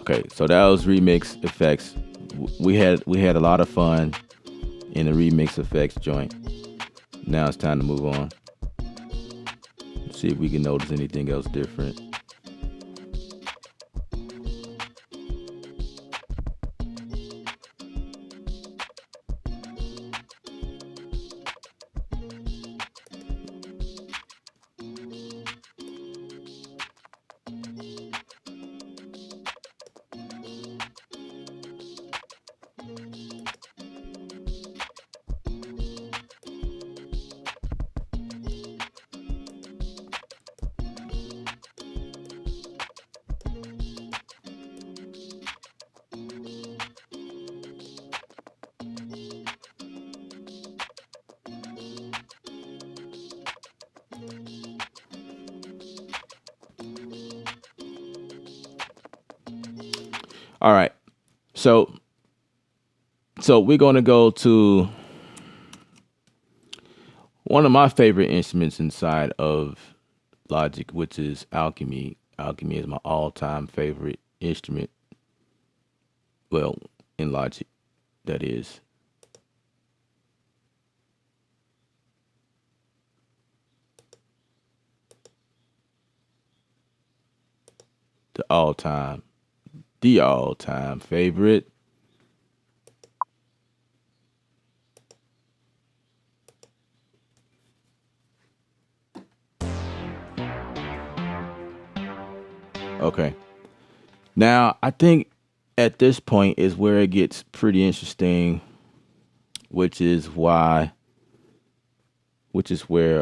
Okay, so that was remix effects. We had a lot of fun in the remix effects joint. Now it's time to move on. See if we can notice anything else different. All right. So we're gonna go to one of my favorite instruments inside of Logic, which is Alchemy. Alchemy is my all-time favorite instrument. Well, in Logic, that is. The all-time, the all-time favorite. Okay. Now I think at this point is where it gets pretty interesting, which is why, which is where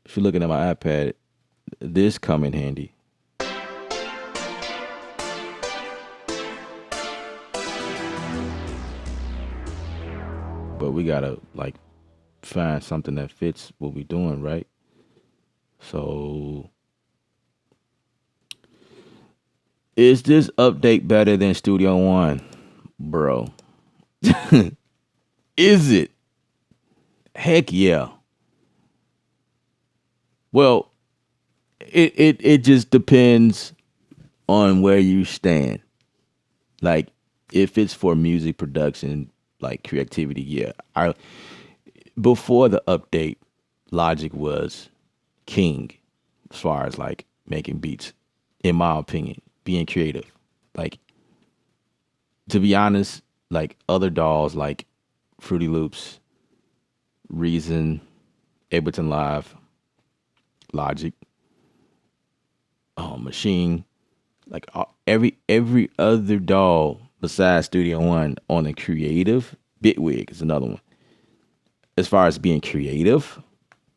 if you're looking at my iPad, this come in handy. But we gotta like find something that fits what we're doing, right? So is this update better than Studio One? Bro. Is it? Heck yeah. Well, it just depends on where you stand. Like if it's for music production, like creativity, yeah. I before the update, Logic was king as far as like making beats, in my opinion, being creative. Like to be honest, like other dolls like Fruity Loops, Reason, Ableton Live, Logic, Machine, like every other doll besides Studio One on the creative, Bitwig is another one. As far as being creative,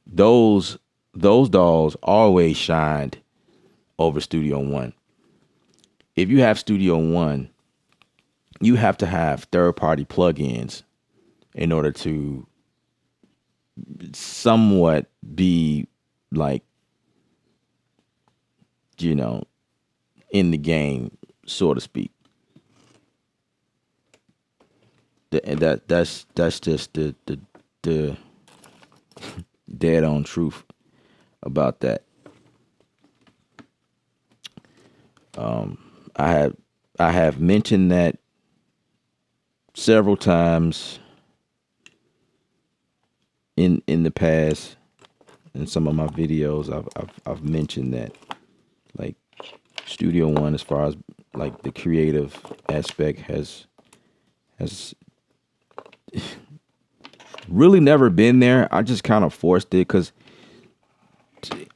those those dolls always shined over Studio One. If you have Studio One, you have to have third party plugins in order to somewhat be like, you know, in the game, so to speak. And that's just the dead on truth about that. I have I have mentioned that several times in the past in some of my videos. I've mentioned that like Studio One, as far as like the creative aspect, has really never been there. I just kind of forced it because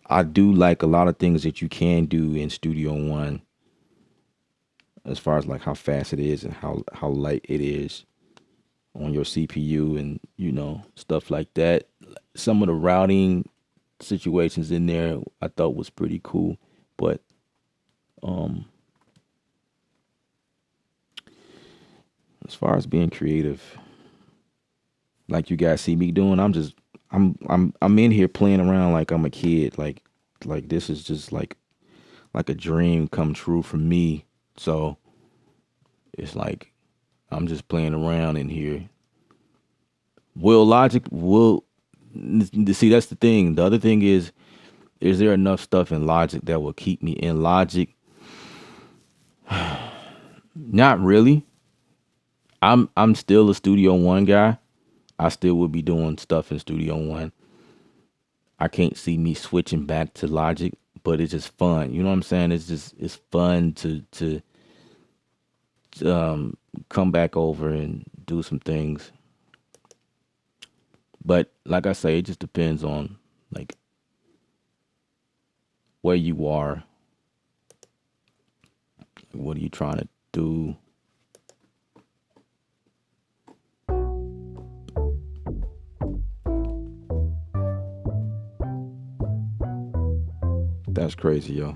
I do like a lot of things that you can do in Studio One, as far as like how fast it is and how light it is on your CPU and stuff like that. Some of the routing situations in there I thought was pretty cool, but um as far as being creative, like you guys see me doing, I'm in here playing around like I'm a kid, like this is just like a dream come true for me. So it's like I'm just playing around in here. Will Logic will see, that's the thing. The other thing is there enough stuff in Logic that will keep me in Logic? Not really. I'm still a Studio One guy. I still would be doing stuff in Studio One. I can't see me switching back to Logic, but it's just fun. You know what I'm saying? It's fun to come back over and do some things. But like I say, it just depends on like where you are. What are you trying to do? That's crazy, yo.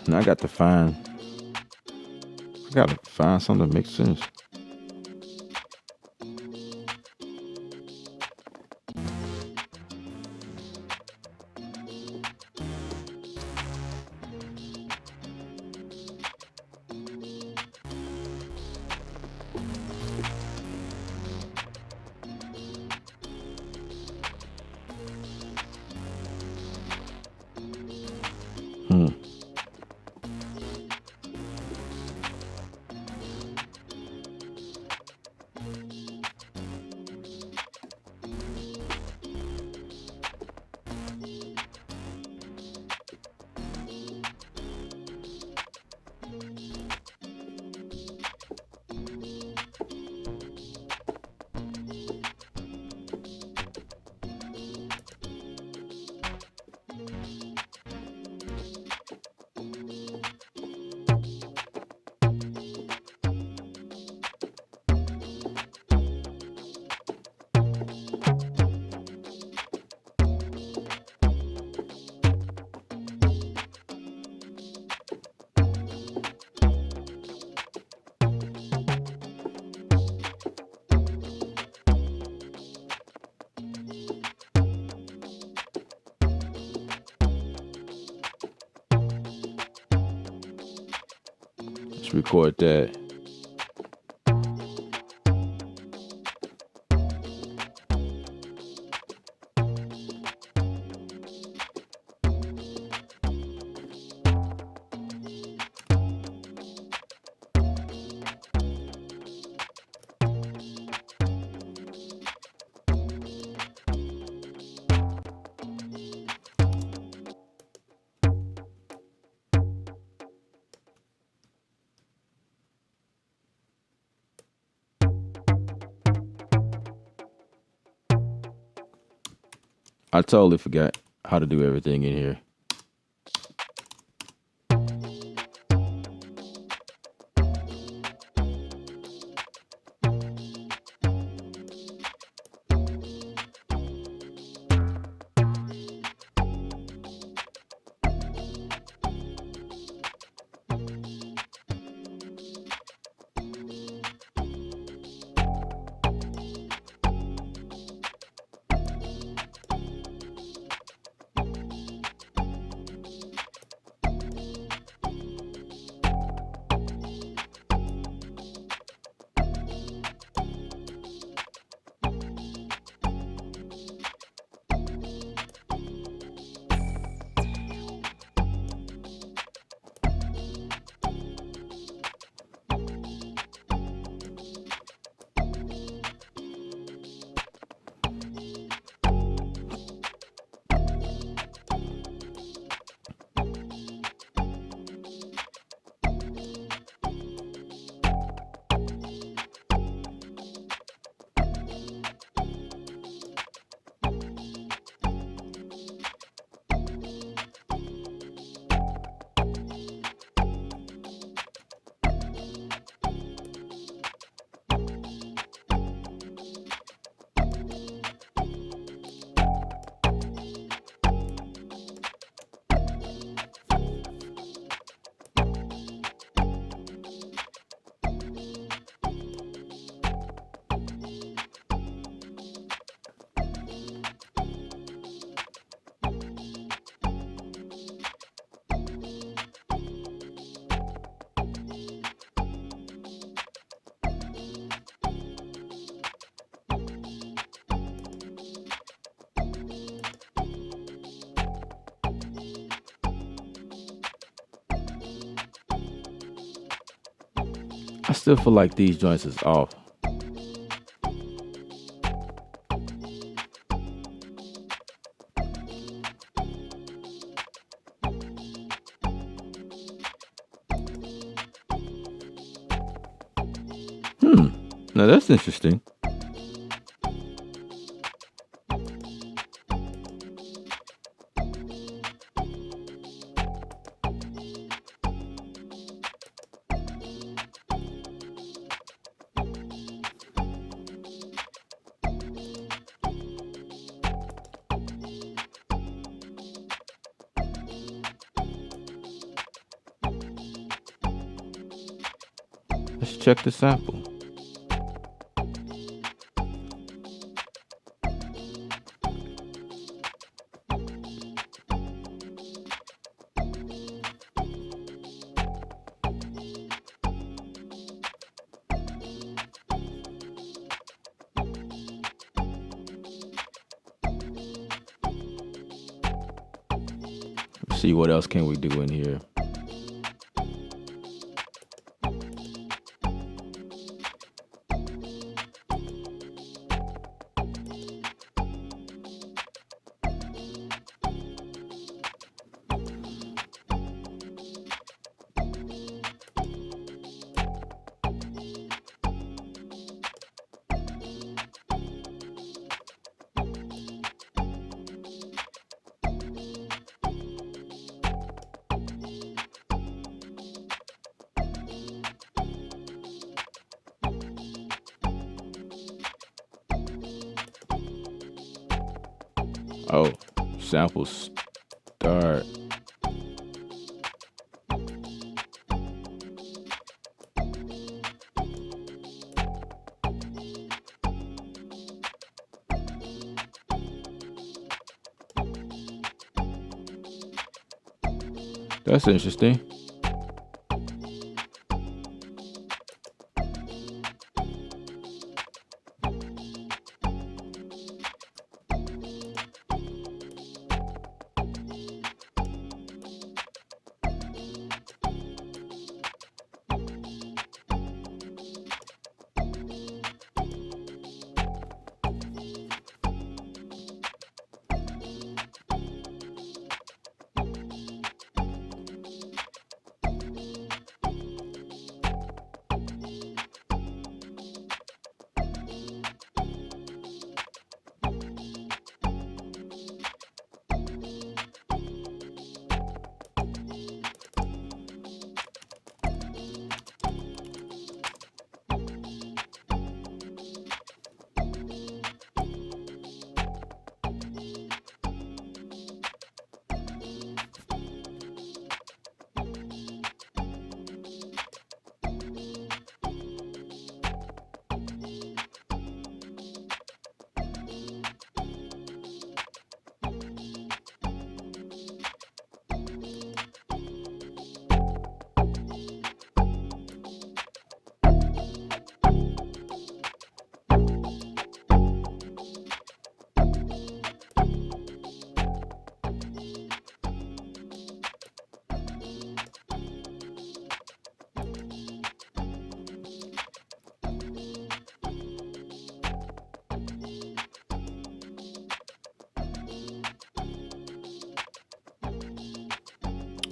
And I gotta find something that makes sense. Let's record that. I totally forgot how to do everything in here. I still feel like these joints is off. Now that's interesting. Let's check the sample. Let's see what else can we do in here. Oh, sample start. That's interesting.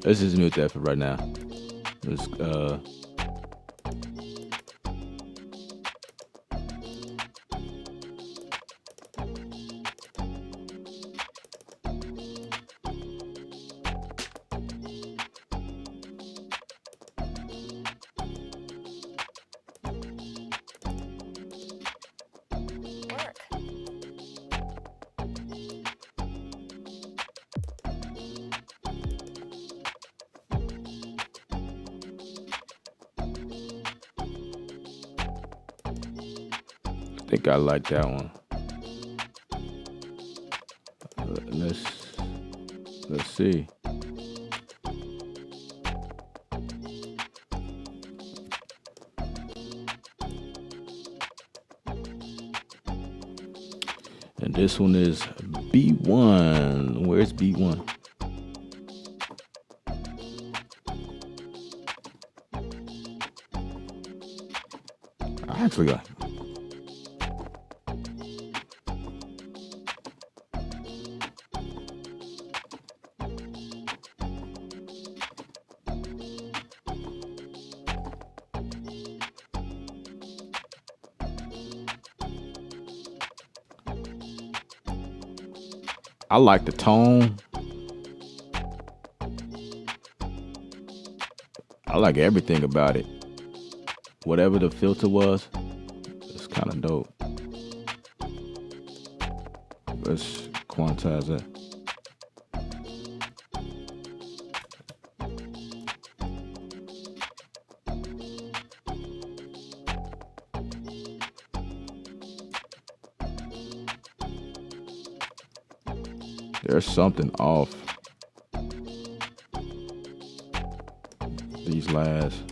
Let's just mute that for right now. Let's I think I like that one. Let's see. And this one is B1. Where's B1? I actually got. I like the tone. I like everything about it. Whatever the filter was, it's kind of dope. Let's quantize that. There's something off these last.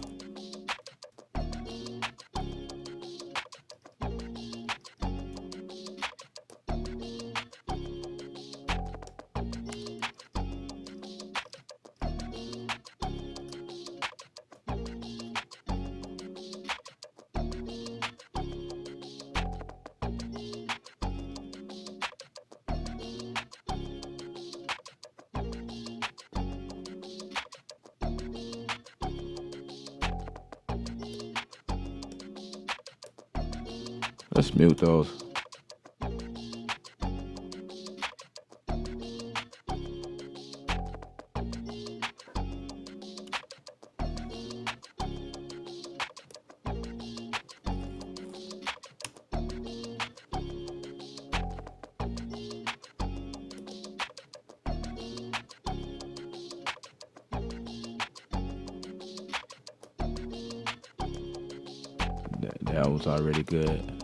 Let's mute those. That was already good.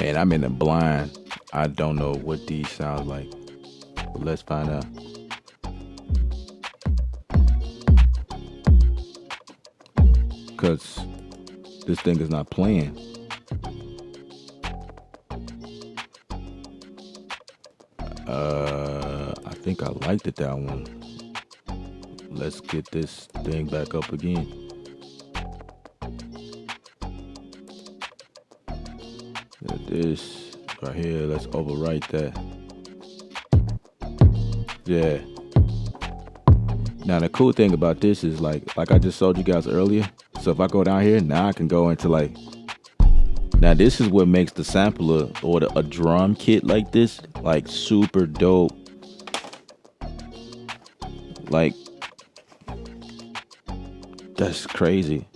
Man, I'm in the blind. I don't know what these sound like. But let's find out. Because this thing is not playing. I think I liked it, that one. Let's get this thing back up again. This right here, let's overwrite that. Yeah. Now the cool thing about this is like I just showed you guys earlier. So if I go down here, now I can go into like, now this is what makes the sampler or a drum kit like this like super dope. Like, that's crazy.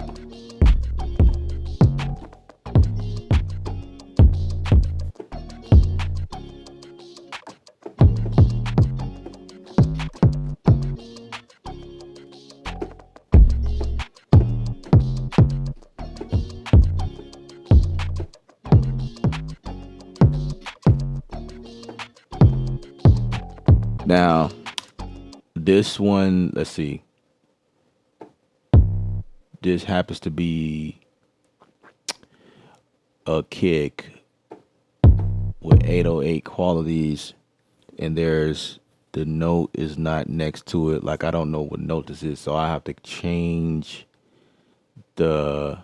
Now, this one, let's see. This happens to be a kick with 808 qualities, and there's the note is not next to it. Like, I don't know what note this is, so I have to change the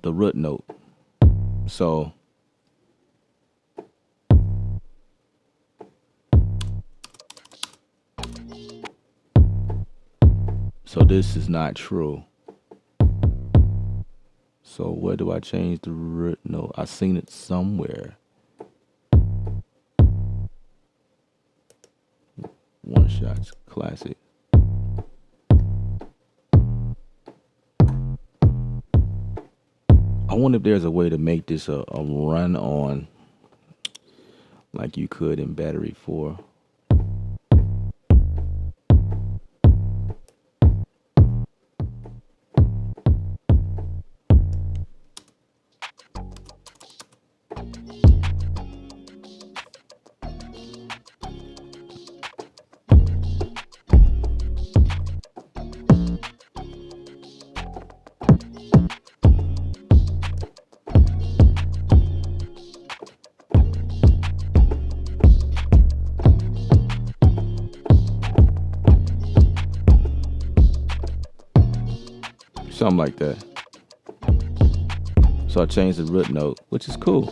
root note. So this is not true. So where do I change the root note? I seen it somewhere. One Shots Classic. I wonder if there's a way to make this a run on like you could in Battery 4. Something like that. So I changed the root note, which is cool.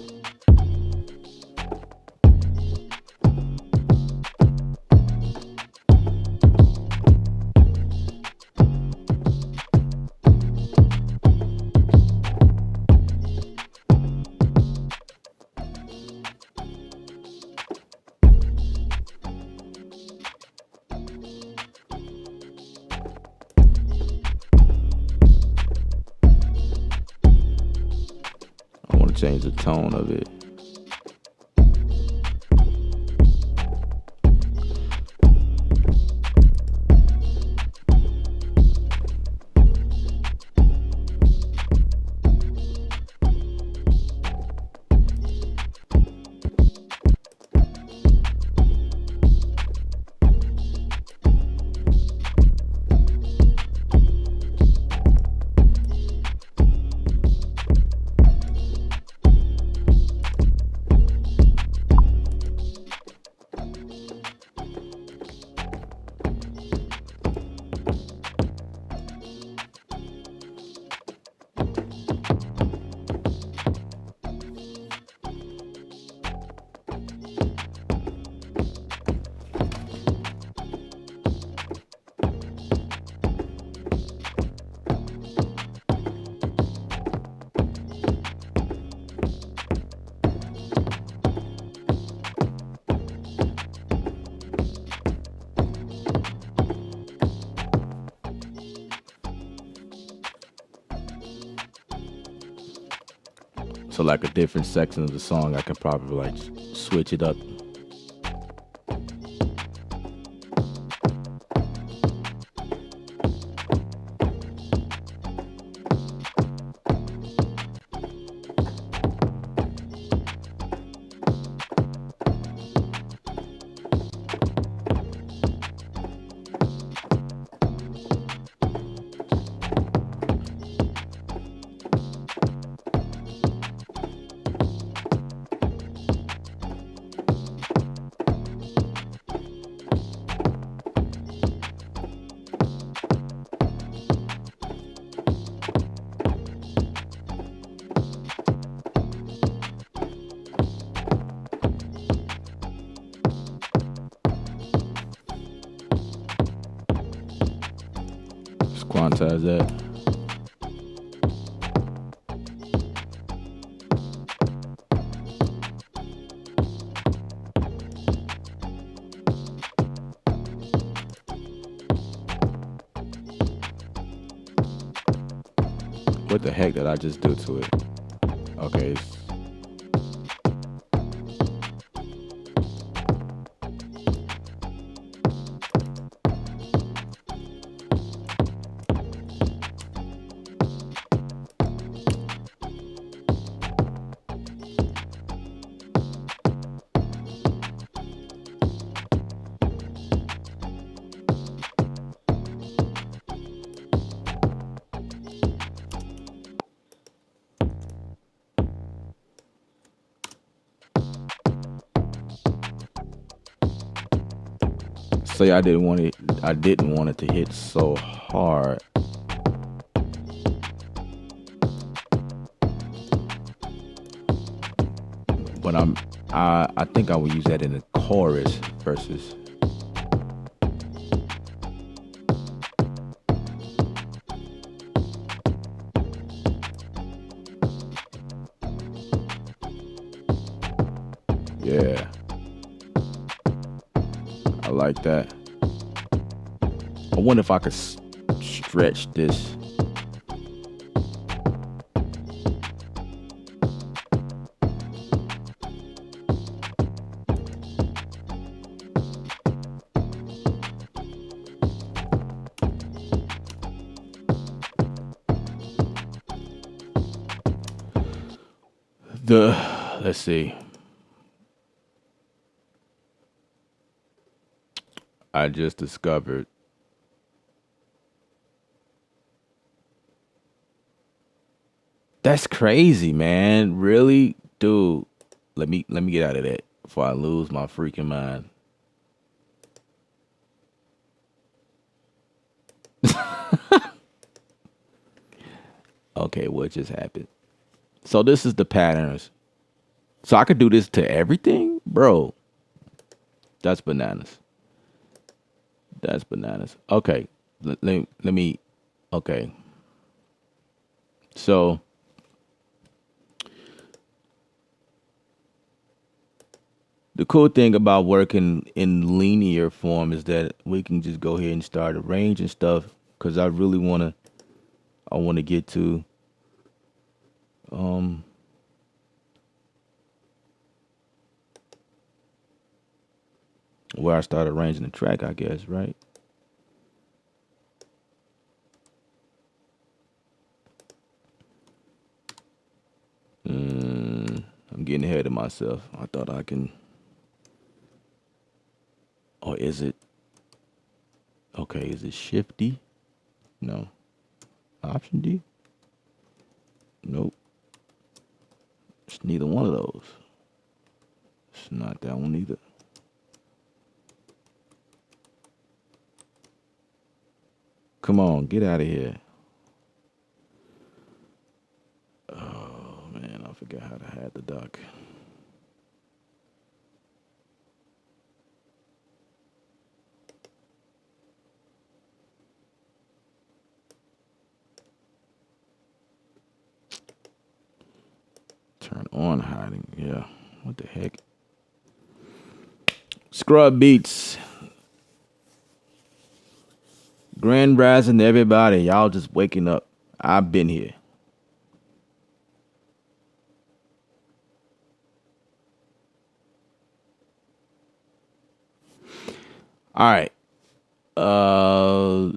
Change the tone of it. So like a different section of the song, I can probably like switch it up. quantize that. What the heck did I just do to it? Okay. Say I didn't want it. I didn't want it to hit so hard. But I think I would use that in the chorus versus. Yeah. I like that. I wonder if I could stretch this. Let's see. I just discovered that's crazy, man. Really? Dude, let me get out of that before I lose my freaking mind. Okay, what just happened? So this is the patterns. So I could do this to everything? Bro, that's bananas. That's bananas. Okay, let me, okay. So the cool thing about working in linear form is that we can just go ahead and start arranging stuff because I want to get to where I start arranging the track, I guess, right? I'm getting ahead of myself. I thought I can. Or is it? Okay, is it Shift D? No. Option D? Nope. It's neither one of those. It's not that one either. Come on, get out of here. Oh, man, I forgot how to hide the duck. Turn on hiding. Yeah. What the heck? Scrub Beats. Grand rising to everybody. Y'all just waking up. I've been here. All right. I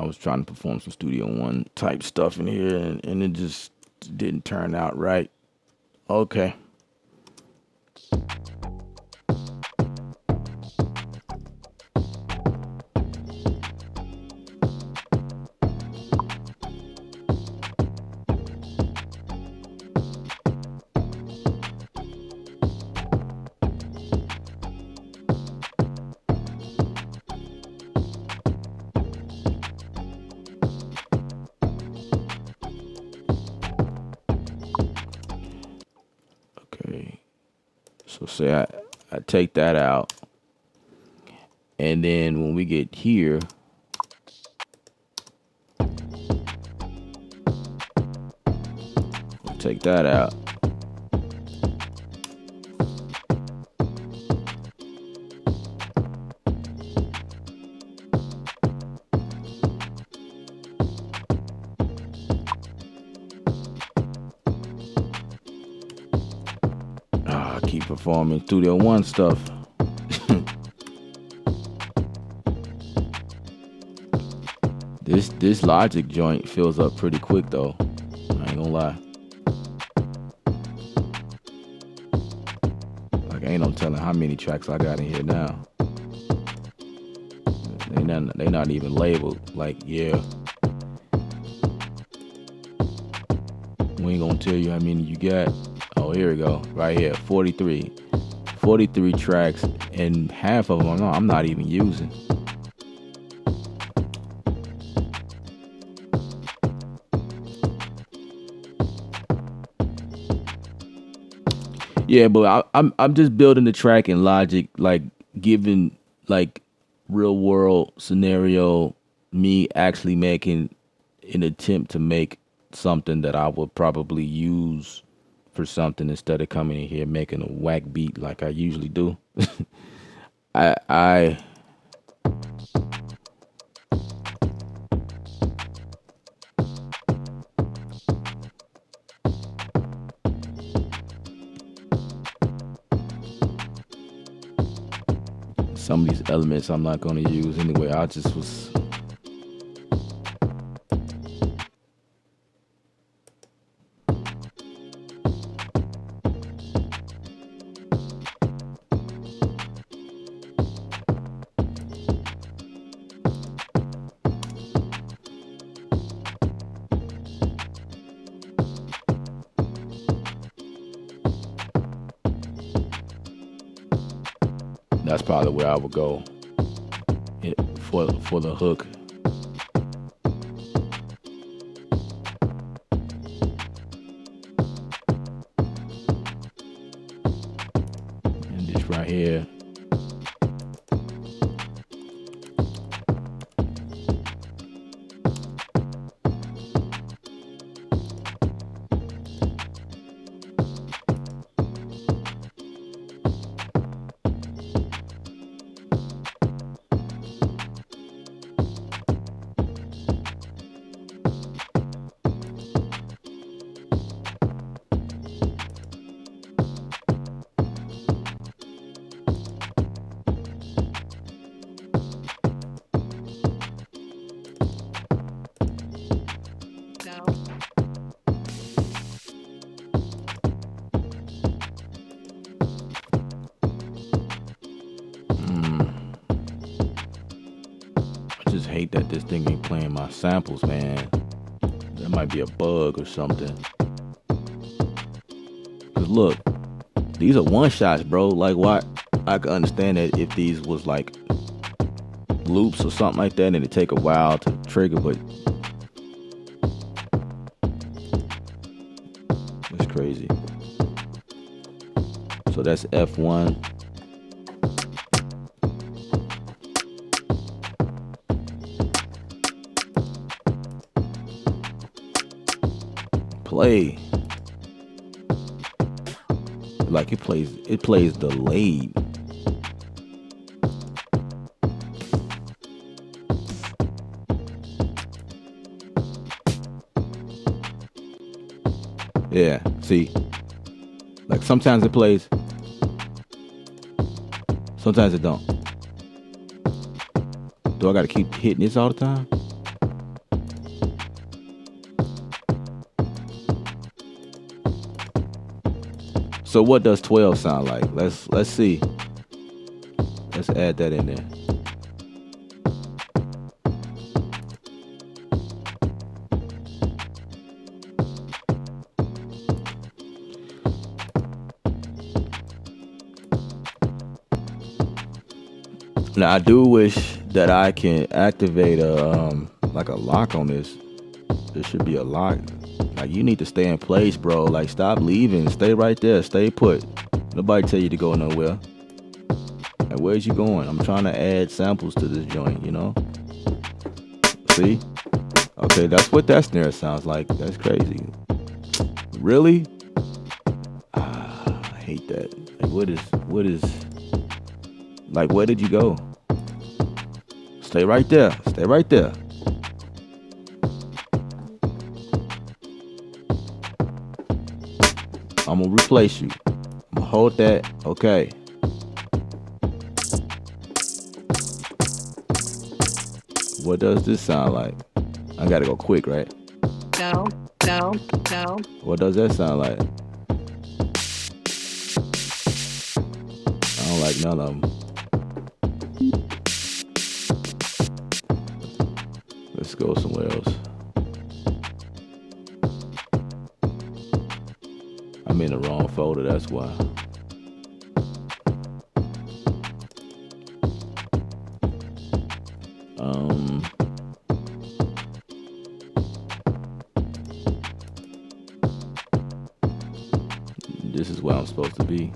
was trying to perform some Studio One type stuff in here, and it just didn't turn out right. Okay. Okay. So say I take that out. And then when we get here, we'll take that out. I keep performing Studio One stuff. This Logic joint fills up pretty quick though. I ain't gonna lie. Like ain't no telling how many tracks I got in here now. They not even labeled. Like yeah, we ain't gonna tell you how many you got. Oh here we go, right here, 43 tracks, and half of them I'm not even using. Yeah, but I'm just building the track in Logic, like giving like real world scenario, me actually making an attempt to make something that I would probably use for something instead of coming in here making a whack beat like I usually do. I some of these elements I'm not gonna use anyway. I just was that's probably where I would go for the hook. And this right here. I just hate that this thing ain't playing my samples, man. That might be a bug or something. Cause look, these are one shots, bro. Like why? I could understand that if these was like loops or something like that, and it'd take a while to trigger, but it's crazy. So that's F1. Play. Like it plays delayed. Yeah, see? Like sometimes it plays, sometimes it don't. Do I gotta keep hitting this all the time? So what does 12 sound like? Let's see. Let's add that in there. Now I do wish that I can activate a like a lock on this. There should be a lock. Like you need to stay in place, bro. Like stop leaving. Stay right there. Stay put. Nobody tell you to go nowhere. Like, where's you going? I'm trying to add samples to this joint, you know? See? Okay, that's what that snare sounds like. That's crazy. Really? I hate that. Like, like, where did you go? Stay right there. Stay right there. I'm gonna replace you. I'm gonna hold that. Okay. What does this sound like? I gotta go quick, right? No, no, no. What does that sound like? I don't like none of them. Let's go somewhere else. I'm in the wrong folder, that's why. This is where I'm supposed to be.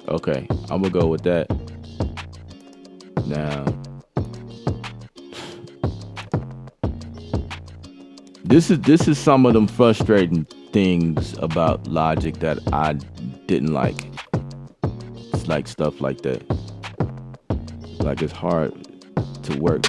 Okay, I'm gonna go with that. Now, this is some of them frustrating things about Logic that I didn't like. It's like stuff like that. Like it's hard to work.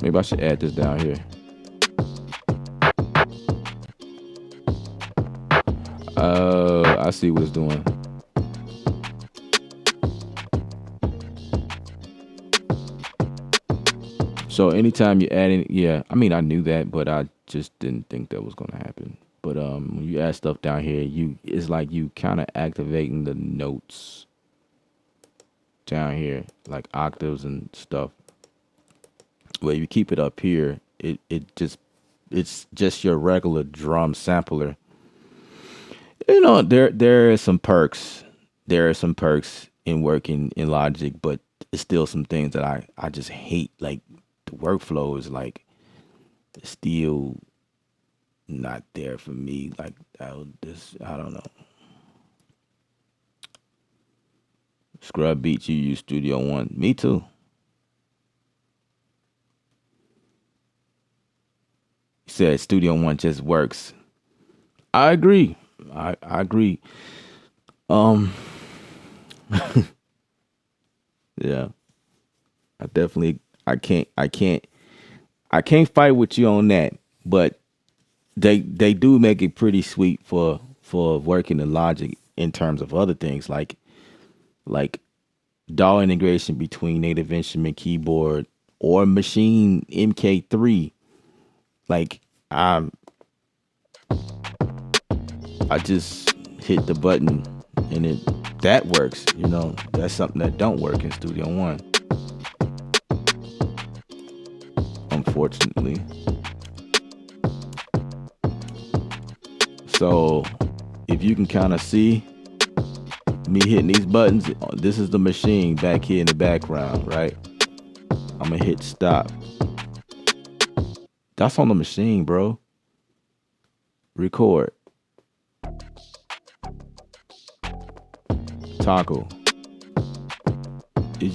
Maybe I should add this down here. I see what it's doing. So anytime you add in, yeah, I mean I knew that, but I just didn't think that was gonna happen. But when you add stuff down here, it's like you kind of activating the notes down here, like octaves and stuff. Where you keep it up here, it's just your regular drum sampler. You know, there are some perks. There are some perks in working in Logic, but it's still some things that I just hate. Like the workflow is like still not there for me. Like this, I don't know. Scrub Beats, you use Studio One. Me too. He said Studio One just works. I agree. I agree. Um, yeah, I definitely. I can't fight with you on that. But they do make it pretty sweet for working in Logic in terms of other things like DAW integration between Native Instrument keyboard or Machine MK3. Like I I just hit the button and that works. You know, that's something that don't work in Studio One, unfortunately. So if you can kind of see me hitting these buttons, this is the machine back here in the background, right? I'm gonna hit stop. That's on the machine, bro. Record. Toggle. It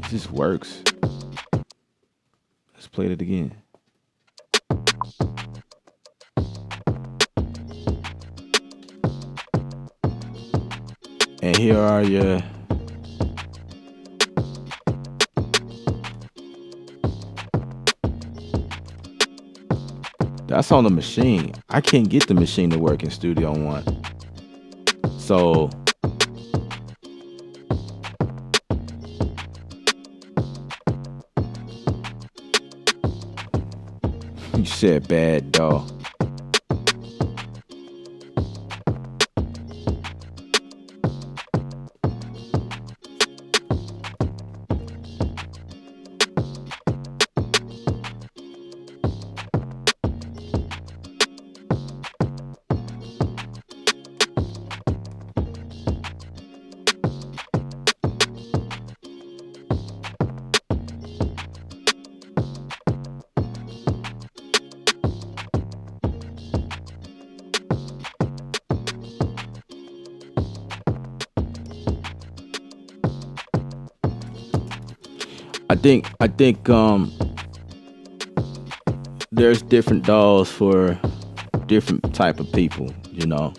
just works. Let's play it again. And here are your that's on the machine. I can't get the machine to work in Studio One. So you said bad dog. I think there's different dolls for different type of people, you know.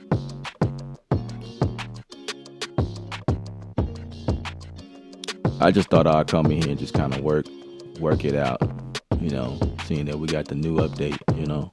I just thought I'd come in here and just kind of work it out, you know, seeing that we got the new update, you know.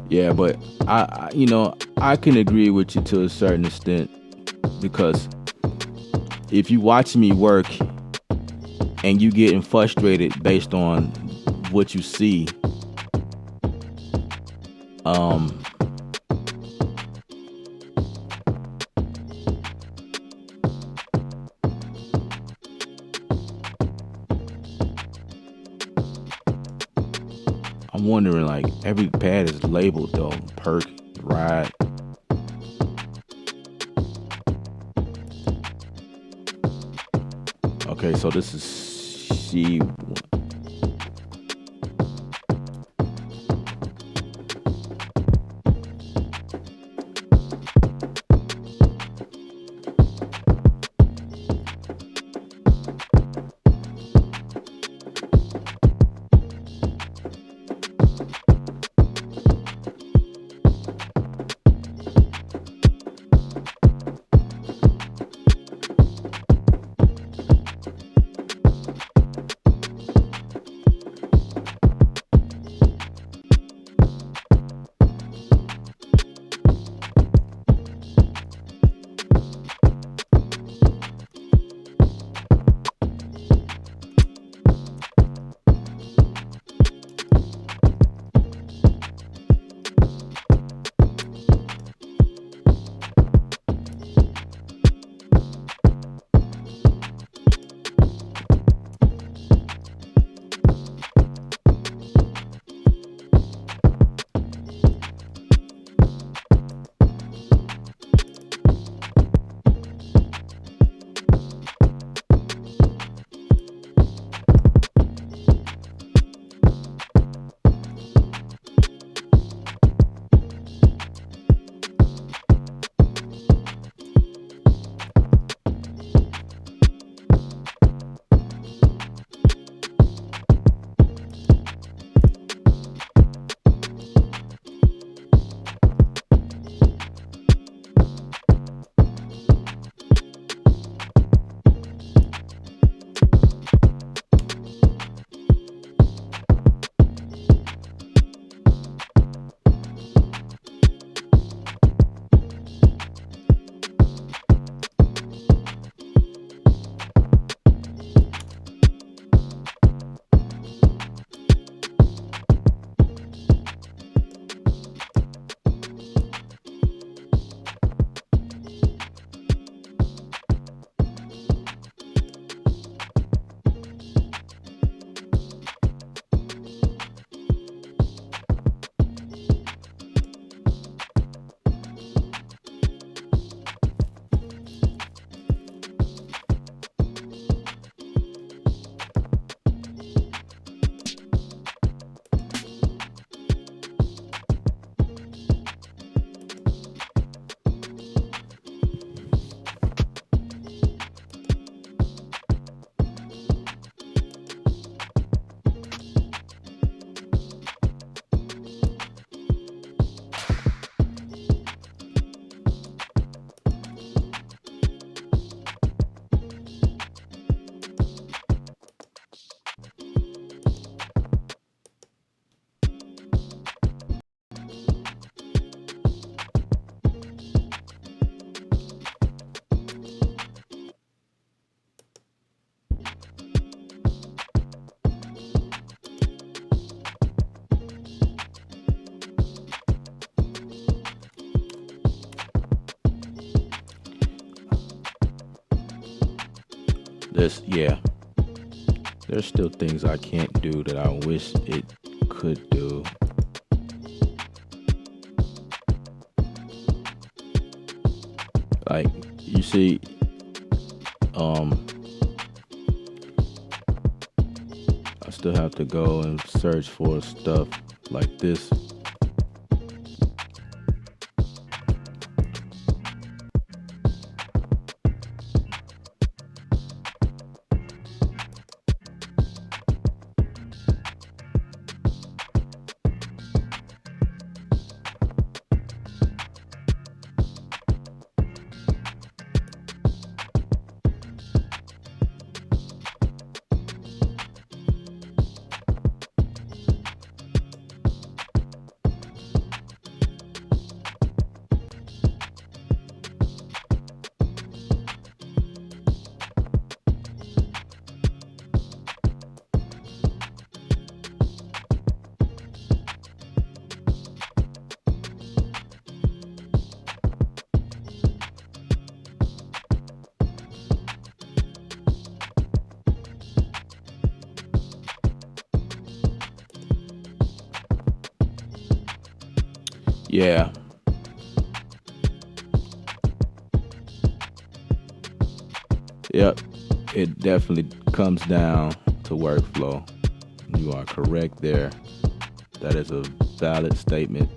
Yeah, but you know, I can agree with you to a certain extent because if you watch me work and you getting frustrated based on what you see, um, I'm wondering like every pad is labeled though, perk, ride. Okay, so this is C. Yeah, there's still things I can't do that I wish it could do. Like you see, um, I still have to go and search for stuff like this. Yeah, yep. It definitely comes down to workflow. You are correct there. That is a valid statement.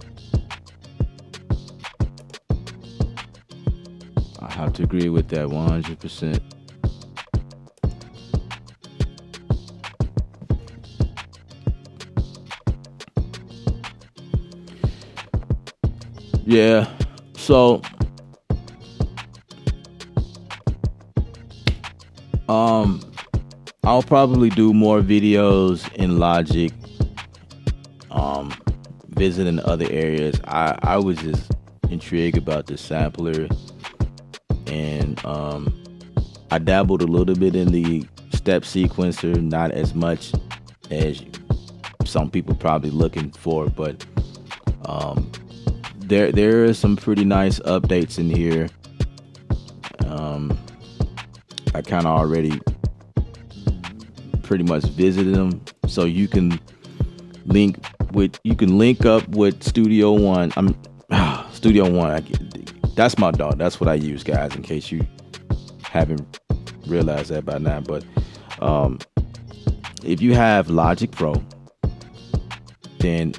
I have to agree with that 100%. Yeah. So, um, I'll probably do more videos in Logic, um, visiting other areas. I was just intrigued about the sampler, and I dabbled a little bit in the step sequencer, not as much as some people probably looking for, but um, there are some pretty nice updates in here. Um, I kind of already pretty much visited them, so you can link up with Studio One. I'm Studio One. That's my dog. That's what I use, guys. In case you haven't realized that by now, but um, if you have Logic Pro, then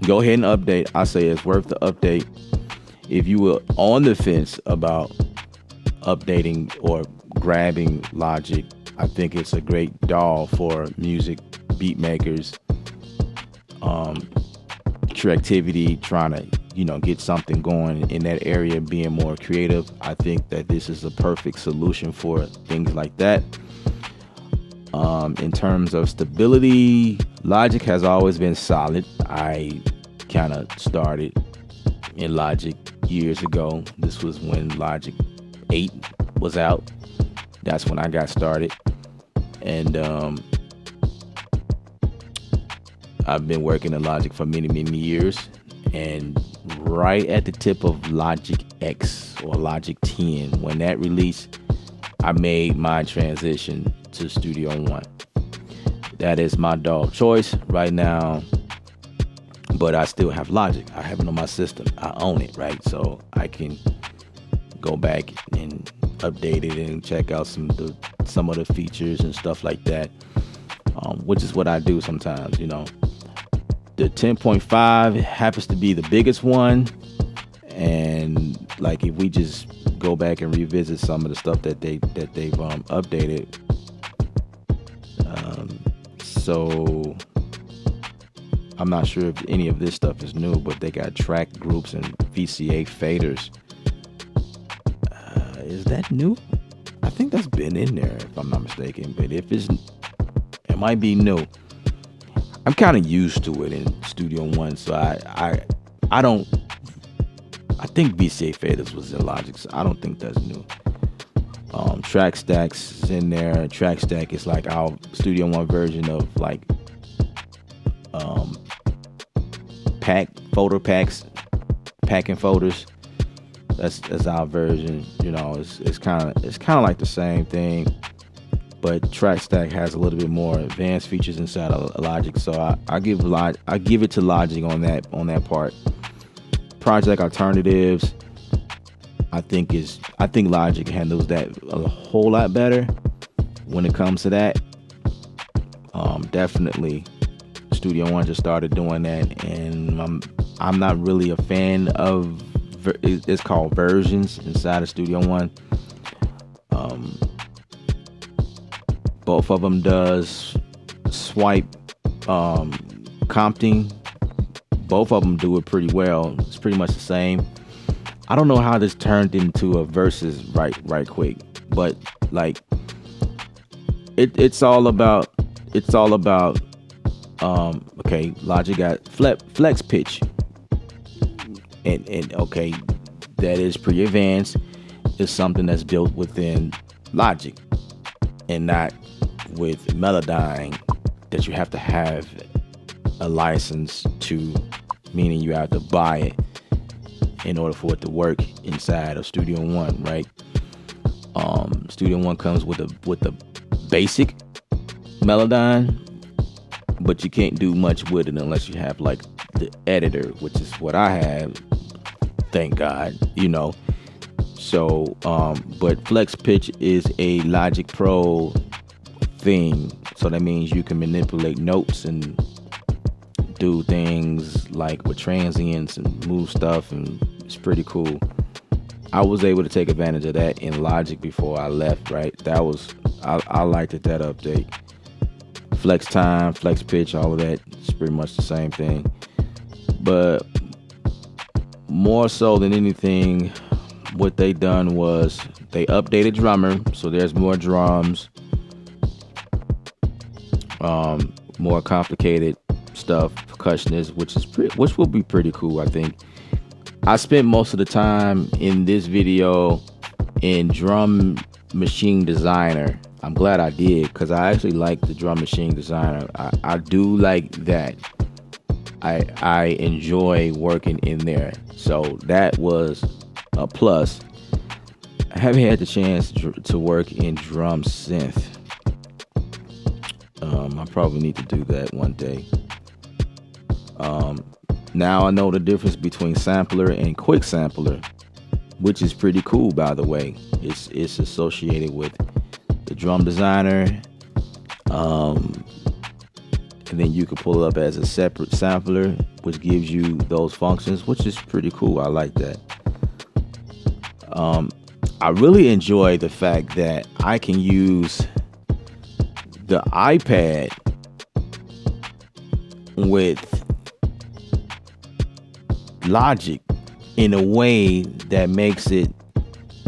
go ahead and update. I say it's worth the update. If you were on the fence about updating or grabbing Logic, I think it's a great DAW for music beat makers, creativity, trying to get something going in that area, being more creative. I think that this is a perfect solution for things like that. In terms of stability, Logic has always been solid. I kind of started in Logic years ago. This was when Logic 8 was out. That's when I got started. And I've been working in Logic for many, many years. And right at the tip of Logic X or Logic 10, when that released, I made my transition to Studio One. That is my dog choice right now, but I still have Logic. I have it on my system. I own it, right? So I can go back and update it and check out some of the features and stuff like that, which is what I do sometimes. The 10.5 happens to be the biggest one, and like if we just go back and revisit some of the stuff that they've updated. So I'm not sure if any of this stuff is new, but they got track groups and VCA faders. Is that new? I think that's been in there if I'm not mistaken, but it might be new. I'm kind of used to it in Studio One, so I don't. I think VCA faders was in Logic, so I don't think that's new. Track stacks is in there. Track stack is like our Studio One version of like folder packs, packing folders. That's our version. You know, it's kind of like the same thing, but Track Stack has a little bit more advanced features inside of Logic. So I give it to Logic on that part. Project alternatives, I think Logic handles that a whole lot better when it comes to that. Definitely, Studio One just started doing that, and I'm not really a fan of it's called versions inside of Studio One. Um, Both of them does swipe comping. Both of them do it pretty well. It's pretty much the same. I don't know how this turned into a versus right quick, but like it's all about okay, Logic got flex pitch, and okay, that is pretty advanced. It's something that's built within Logic and not with Melodyne, that you have to have a license to, meaning you have to buy it in order for it to work inside of Studio One, right? Studio One comes with a basic Melodyne, but you can't do much with it unless you have like the editor, which is what I have. Thank God, you know. So, but Flex Pitch is a Logic Pro thing, so that means you can manipulate notes and do things like with transients and move stuff, and it's pretty cool. I was able to take advantage of that in Logic before I left, right? I liked it, that update. Flex time, flex pitch, all of that, it's pretty much the same thing. But more so than anything, what they done was they updated drummer, so there's more drums, more complicated stuff, percussionist, which will be pretty cool, I think. I spent most of the time in this video in Drum Machine Designer. I'm glad I did, because I actually like the Drum Machine Designer. I do like that. I enjoy working in there, so that was a plus. I haven't had the chance to work in Drum Synth. I probably need to do that one day. Now I know the difference between sampler and quick sampler, which is pretty cool, by the way. It's associated with the Drum Designer, and then you can pull it up as a separate sampler, which gives you those functions, which is pretty cool. I like that. I really enjoy the fact that I can use the iPad with Logic in a way that makes it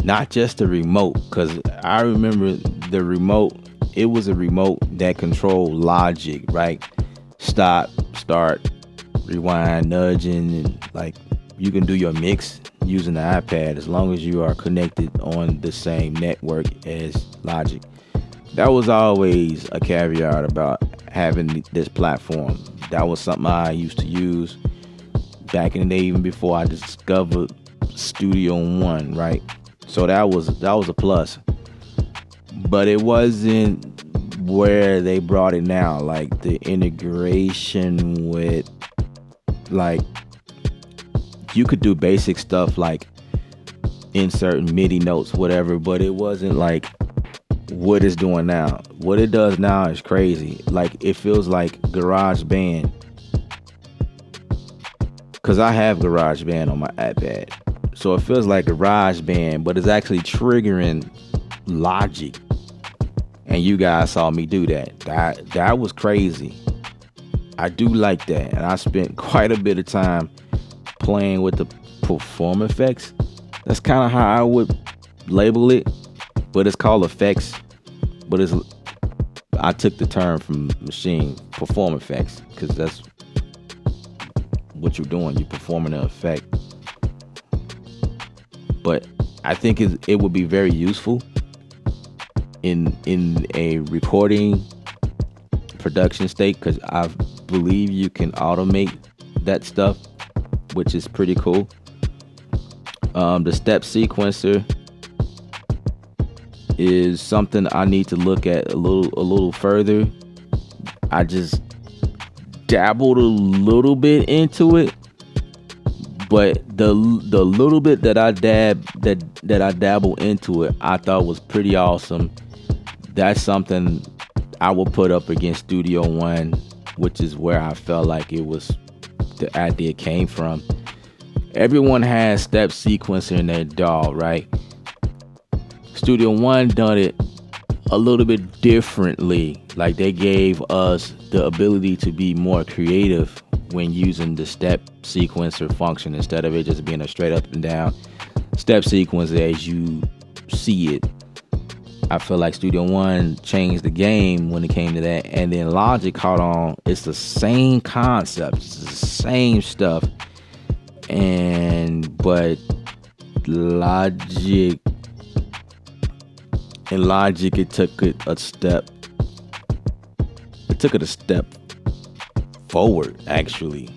not just a remote, because I remember the remote, it was a remote that controlled Logic, right? Stop, start, rewind, nudging, and like you can do your mix using the iPad as long as you are connected on the same network as Logic. That was always a caveat about having this platform. That was something I used to use back in the day, even before I discovered Studio One, right? So that was a plus. But it wasn't where they brought it now, like the integration with, like, you could do basic stuff like insert MIDI notes, whatever, but it wasn't like what it's doing now. What it does now is crazy. Like, it feels like GarageBand, because I have GarageBand on my iPad, so it feels like GarageBand, but it's actually triggering Logic. And you guys saw me do that. That was crazy. I do like that, and I spent quite a bit of time playing with the perform effects. That's kind of how I would label it, but it's called effects. But I took the term from machine, perform effects, because that's what you're doing. You're performing an effect. But I think it would be very useful in a recording production state, because I believe you can automate that stuff, which is pretty cool. The step sequencer is something I need to look at a little further. I just dabbled a little bit into it, but the little bit that I dabbled into it, I thought was pretty awesome. That's something I will put up against Studio One, which is where I felt like the idea came from. Everyone has step sequencer in their DAW, right? Studio One done it a little bit differently. Like they gave us the ability to be more creative when using the step sequencer function instead of it just being a straight up and down step sequencer as you see it. I feel like Studio One changed the game when it came to that, and then Logic caught on. It's the same concept, it's the same stuff, but Logic it took it a step forward, actually.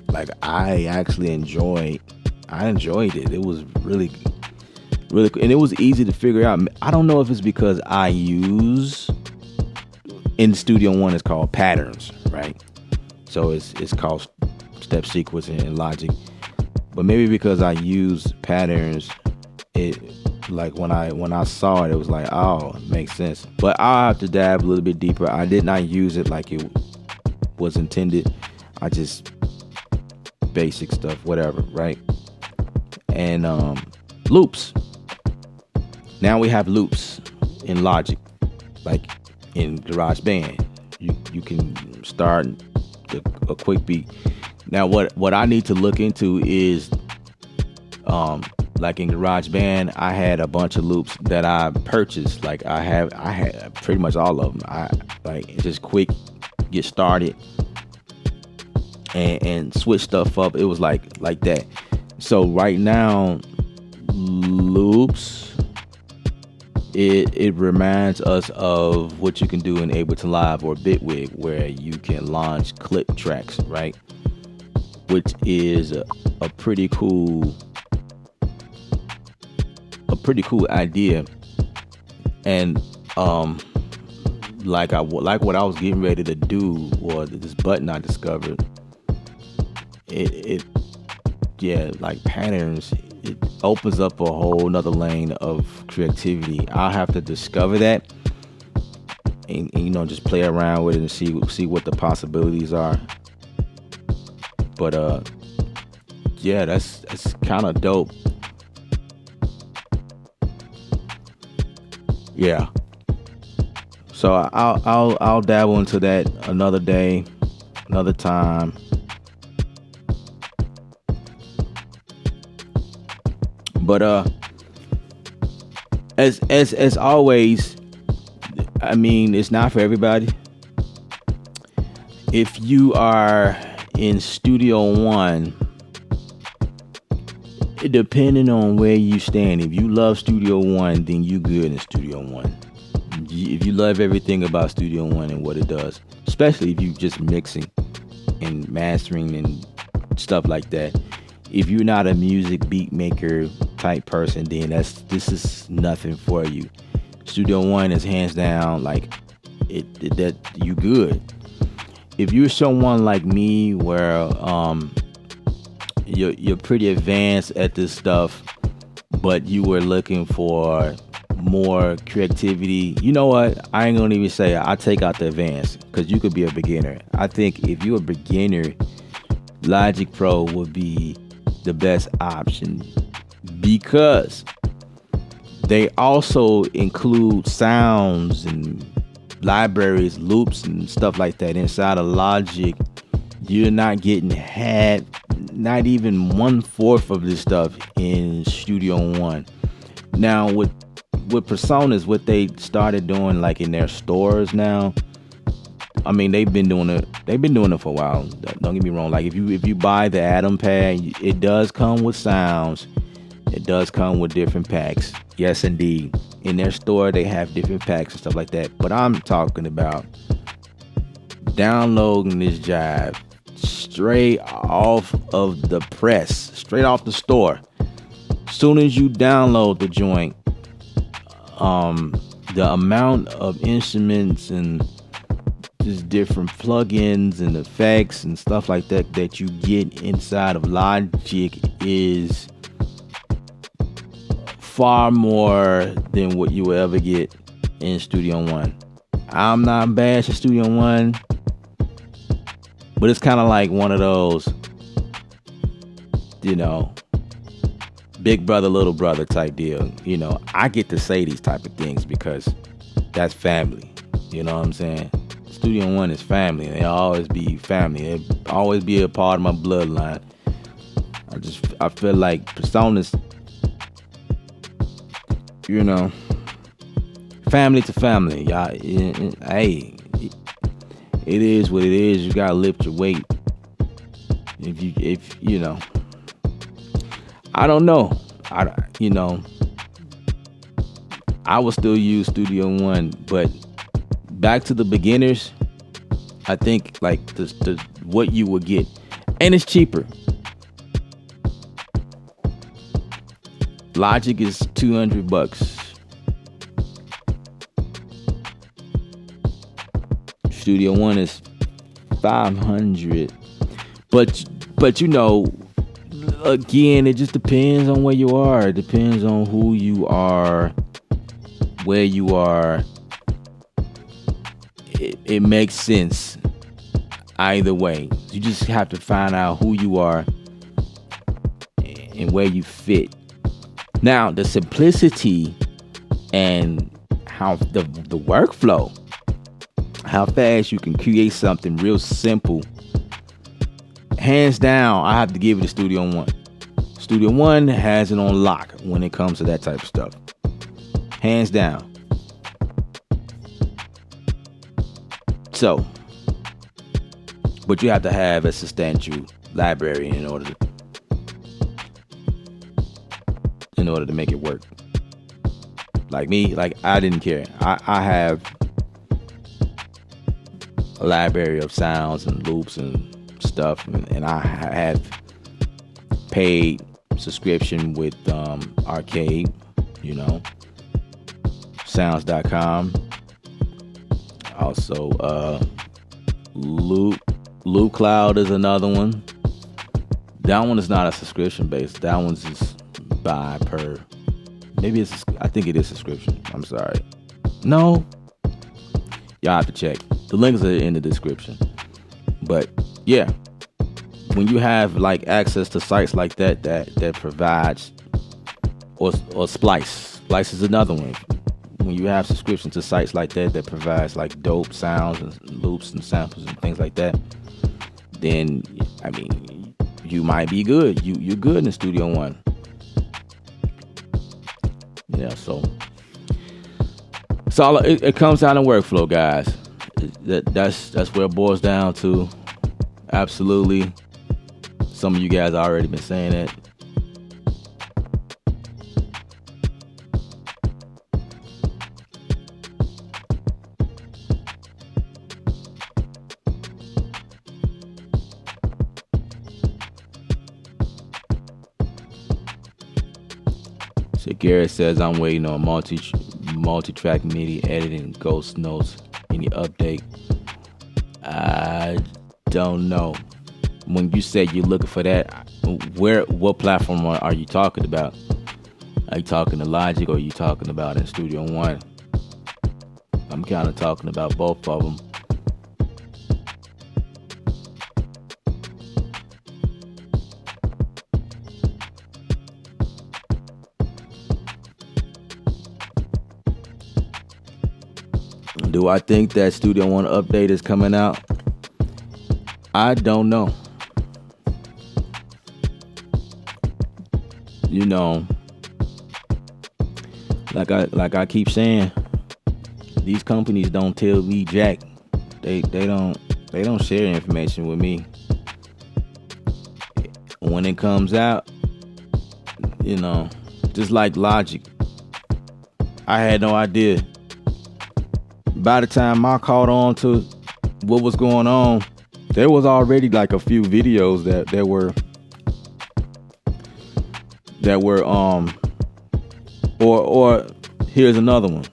Like I enjoyed it. It was really and it was easy to figure out. I don't know if it's because I use in Studio One, it's called patterns, right? So it's called step sequencing in Logic, but maybe because I use patterns, it like when I saw it was like, oh, it makes sense. But I'll have to dab a little bit deeper. I did not use it like it was intended. I just basic stuff, whatever, right? And loops. Now we have loops in Logic, like in Garageband. You can start a quick beat. Now what I need to look into is like in GarageBand, I had a bunch of loops that I purchased. Like I had pretty much all of them. I like just quick get started and switch stuff up. It was like that. So right now, loops, it reminds us of what you can do in Ableton Live or Bitwig, where you can launch clip tracks, right? Which is a pretty cool idea. And like what I was getting ready to do, or this button I discovered, it like patterns, it opens up a whole nother lane of creativity. I'll have to discover that and just play around with it and see what the possibilities are. But that's kind of dope. Yeah. So I'll dabble into that another day, another time. But as always, I mean, it's not for everybody. If you are in Studio One, depending on where you stand, if you love Studio One, then you good in Studio One. If you love everything about Studio One and what it does, especially if you just mixing and mastering and stuff like that. If you're not a music beat maker type person, then this is nothing for you. Studio One is hands down like that you good. If you're someone like me where you're pretty advanced at this stuff, but you were looking for more creativity, you know what? I ain't gonna even say I take out the advanced, because you could be a beginner. I think if you're a beginner, Logic Pro would be the best option, because they also include sounds and libraries, loops and stuff like that inside of Logic. You're not getting not even 1/4 of this stuff in Studio One. Now with Personas, what they started doing like in their stores now, I mean, they've been doing it for a while. Don't get me wrong. Like if you buy the Atom Pad, it does come with sounds. It does come with different packs. Yes, indeed. In their store, they have different packs and stuff like that. But I'm talking about downloading this jive straight off of the press, straight off the store. soon as you download the joint, the amount of instruments and just different plugins and effects and stuff like that that you get inside of Logic is far more than what you will ever get in Studio One. I'm not bashing Studio One, but it's kind of like one of those, big brother, little brother type deal. I get to say these type of things because that's family. You know what I'm saying? Studio One is family. They'll always be family. They'll always be a part of my bloodline. I feel like personas, family to family. Y'all, hey, it is what it is. You gotta lift your weight. If I don't know. I will still use Studio One, but back to the beginners, I think like the what you would get, and it's cheaper. Logic is $200. Studio One is $500. But again, it just depends on where you are. It depends on who you are, where you are. It makes sense either way. You just have to find out who you are and where you fit. Now, the simplicity and how the workflow, how fast you can create something real simple. Hands down, I have to give it to Studio One. Studio One has it on lock when it comes to that type of stuff. Hands down. So, but you have to have a substantial library in order to make it work. Like me, I didn't care. I have a library of sounds and loops and stuff, and I have paid subscription with Arcade, sounds.com. Also, Loop Cloud is another one. That one is not a subscription based. That one's just buy per. I think it is subscription. I'm sorry. No. Y'all have to check. The links are in the description. But yeah, when you have like access to sites like that provides, or Splice is another one. When you have subscription to sites like that provides like dope sounds and loops and samples and things like that, then you might be good. You're good in Studio One. Yeah, so it's all it comes down to workflow, guys. That's where it boils down to. Absolutely. Some of you guys already been saying it. So Garrett says, I'm waiting on multi-track MIDI editing, ghost notes, any update. I don't know. When you say you're looking for that, what platform are you talking about? Are you talking to Logic, or are you talking about in Studio One? I'm kind of talking about both of them. Do I think that Studio One update is coming out? I don't know. Like I keep saying, these companies don't tell me jack. They don't share information with me. When it comes out, just like Logic, I had no idea. By the time I caught on to what was going on, there was already like a few videos that were that were or here's another one.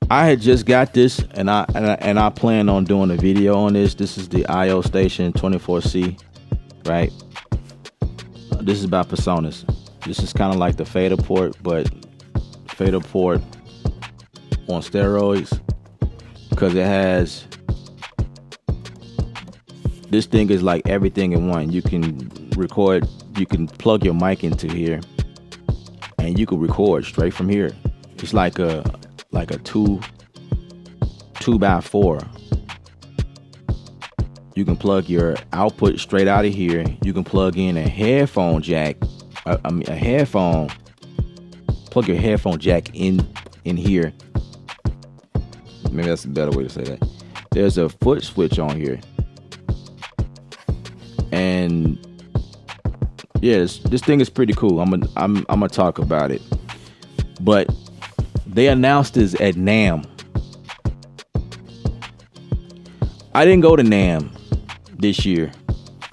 I had just got this, and I plan on doing a video on this. This is the IO Station 24C, right? This is about Personas. This is kind of like the fader port, but fader port on steroids, because it has, this thing is like everything in one. You can record, you can plug your mic into here, and you can record straight from here. It's like a two by four. You can plug your output straight out of here. You can plug in a headphone jack. A headphone. Plug your headphone jack in here. Maybe that's a better way to say that. There's a foot switch on here, and yes, this thing is pretty cool. I'm gonna talk about it, but they announced this at NAMM. I didn't go to NAMM this year,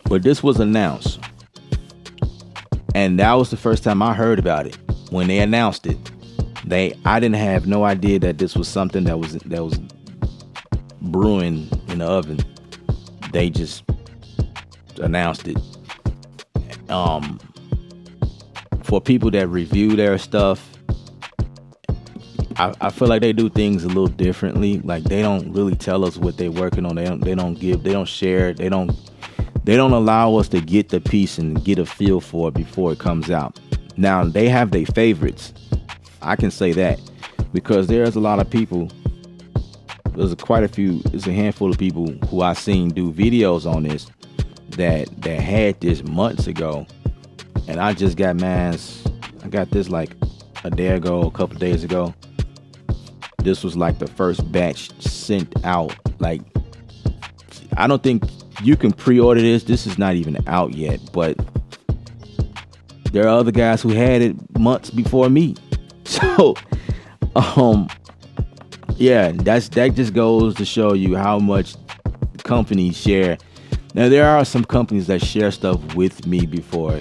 but this was announced, and that was the first time I heard about it when they announced it. I didn't have no idea that this was something that was brewing in the oven. They just announced it. For people that review their stuff, I feel like they do things a little differently. Like, they don't really tell us what they're working on. They don't share. They don't allow us to get the piece and get a feel for it before it comes out. Now, they have their favorites. I can say that, because there's a lot of people. There's a handful of people who I seen do videos on this that had this months ago, and I just got I got this like a day ago, a couple days ago. This was like the first batch sent out. Like, I don't think you can pre-order this. This is not even out yet, but there are other guys who had it months before me. So, yeah, that just goes to show you how much companies share. Now, there are some companies that share stuff with me before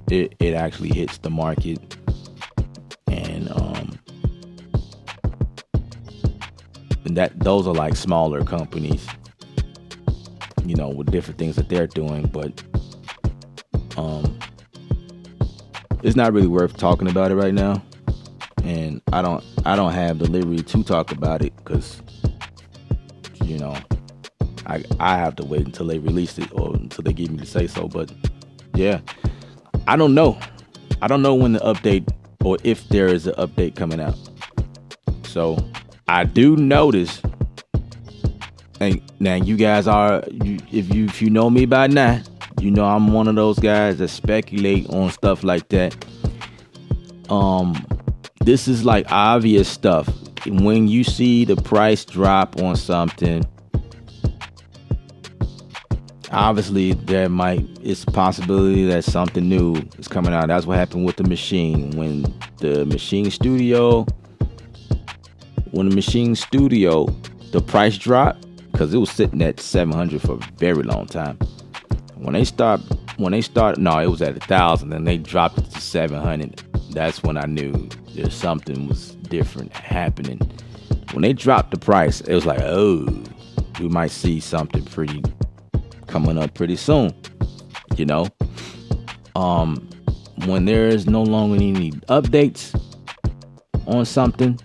it actually hits the market, and that those are like smaller companies, with different things that they're doing. But it's not really worth talking about it right now, and I don't have the liberty to talk about it, because I have to wait until they release it, or until they give me to say so. But yeah, I don't know when the update, or if there is an update coming out. So I do notice, and now you guys if you know me by now, I'm one of those guys that speculate on stuff like that. This is like obvious stuff. When you see the price drop on something, obviously it's a possibility that something new is coming out. That's what happened with the Machine. When the Machine Studio, the price dropped, because it was sitting at $700 for a very long time. When they started, no, it was at $1,000, and they dropped it to $700. That's when I knew there's something was different happening. When they dropped the price, it was like, oh, we might see something pretty coming up pretty soon. When there is no longer any updates on something,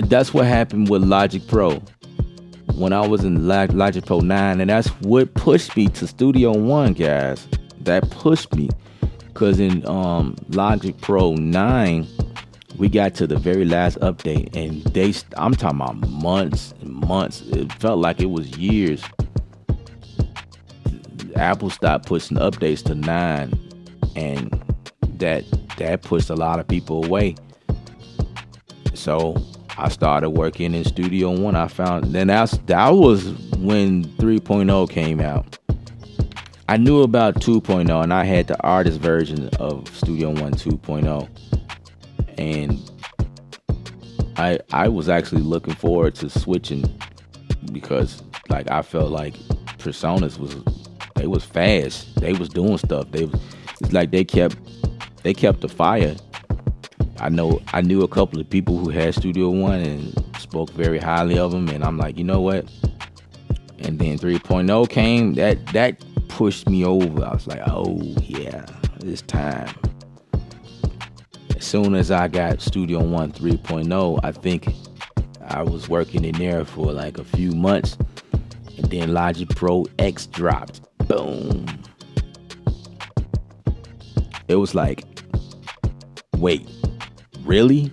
that's what happened with Logic Pro. When I was in Logic Pro 9, and that's what pushed me to Studio One, guys. That pushed me, because in Logic Pro 9, we got to the very last update, and I'm talking about months and months. It felt like it was years. Apple stopped pushing updates to 9, and that pushed a lot of people away. So I started working in Studio One. I found, then that was when 3.0 came out. I knew about 2.0, and I had the artist version of Studio One 2.0, and I was actually looking forward to switching, because like I felt like Personas was They was fast. They was doing stuff. It's like they kept the fire. I knew a couple of people who had Studio One and spoke very highly of them, and I'm like, you know what? And then 3.0 came. That pushed me over. I was like, oh yeah, it's time. As soon as I got Studio One 3.0, I think I was working in there for like a few months, and then Logic Pro X dropped. Boom. It was like, wait, really?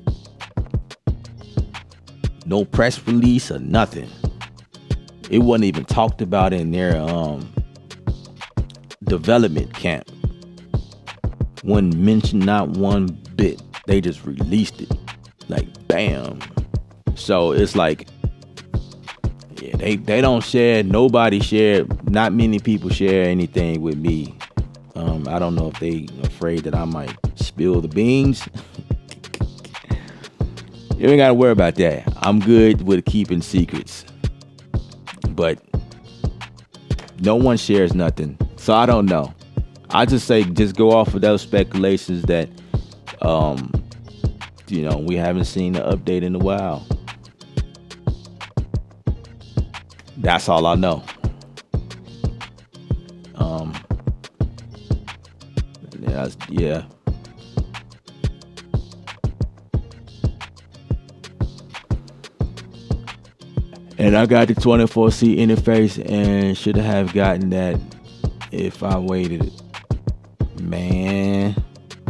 No press release or nothing. It wasn't even talked about in their development camp. Wasn't mentioned not one bit. They just released it. Like bam. So it's like, yeah, they don't share, nobody shared, not many people share anything with me. I don't know if they afraid that I might spill the beans. You ain't gotta worry about that. I'm good with keeping secrets. But no one shares nothing. So I don't know. I just say just go off of those speculations that we haven't seen the update in a while. That's all I know. Yeah. And I got the 24C interface and should have gotten that if I waited. Man,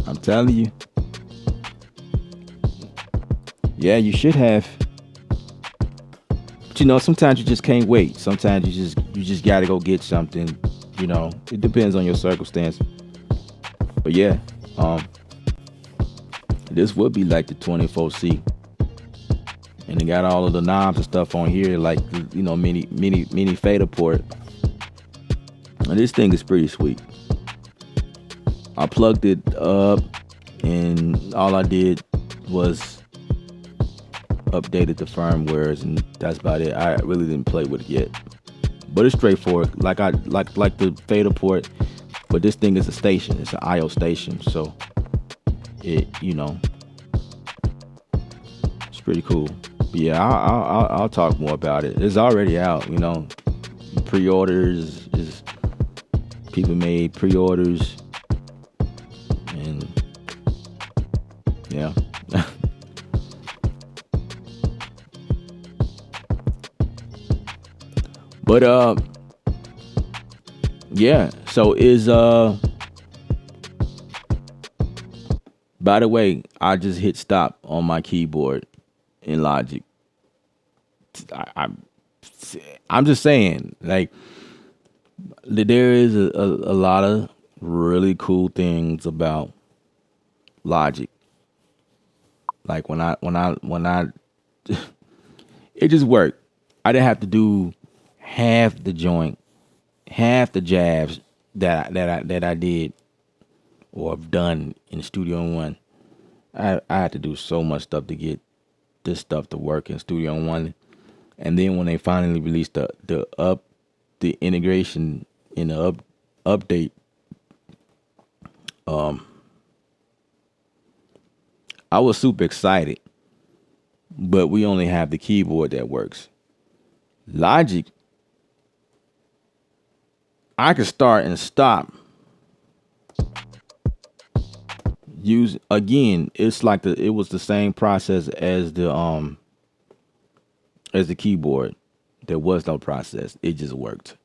I'm telling you. Yeah, you should have. But sometimes you just can't wait. Sometimes you just gotta go get something. It depends on your circumstance. But yeah, this would be like the 24C. And it got all of the knobs and stuff on here, like mini fader port. And this thing is pretty sweet. I plugged it up, and all I did was updated the firmwares, and that's about it. I really didn't play with it yet, but it's straightforward. Like the fader port, but this thing is a station. It's an I/O station, so it's pretty cool. But yeah, I'll talk more about it. It's already out. Pre-orders is people made pre-orders, and yeah. But yeah. So by the way, I just hit stop on my keyboard in Logic. I'm just saying, like, there is a lot of really cool things about Logic. Like when I it just worked. I didn't have to do half the joint, half the jabs that I did or have done in Studio One. I had to do so much stuff to get this stuff to work in Studio One, and then when they finally released the integration in the update, I was super excited. But we only have the keyboard that works. Logic, I could start and stop. It's like it was the same process as the keyboard. There was no process. It just worked.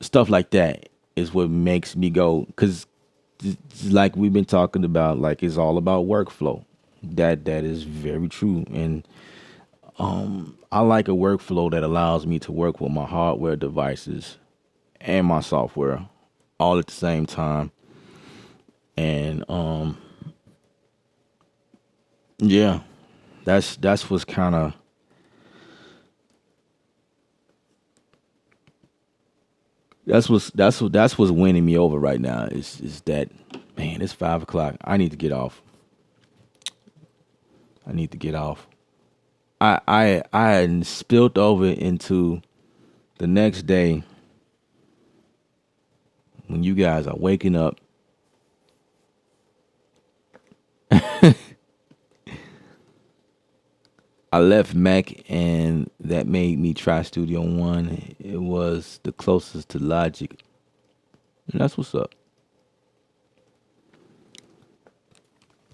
Stuff like that is what makes me go, because like we've been talking about, like it's all about workflow. That is very true. And I like a workflow that allows me to work with my hardware devices and my software all at the same time. And yeah, that's what's kind of that's what's winning me over right now. Is that, man? It's 5 o'clock. I need to get off. I had spilled over into the next day, when you guys are waking up. I left Mac and that made me try Studio One. It was the closest to Logic. And that's what's up.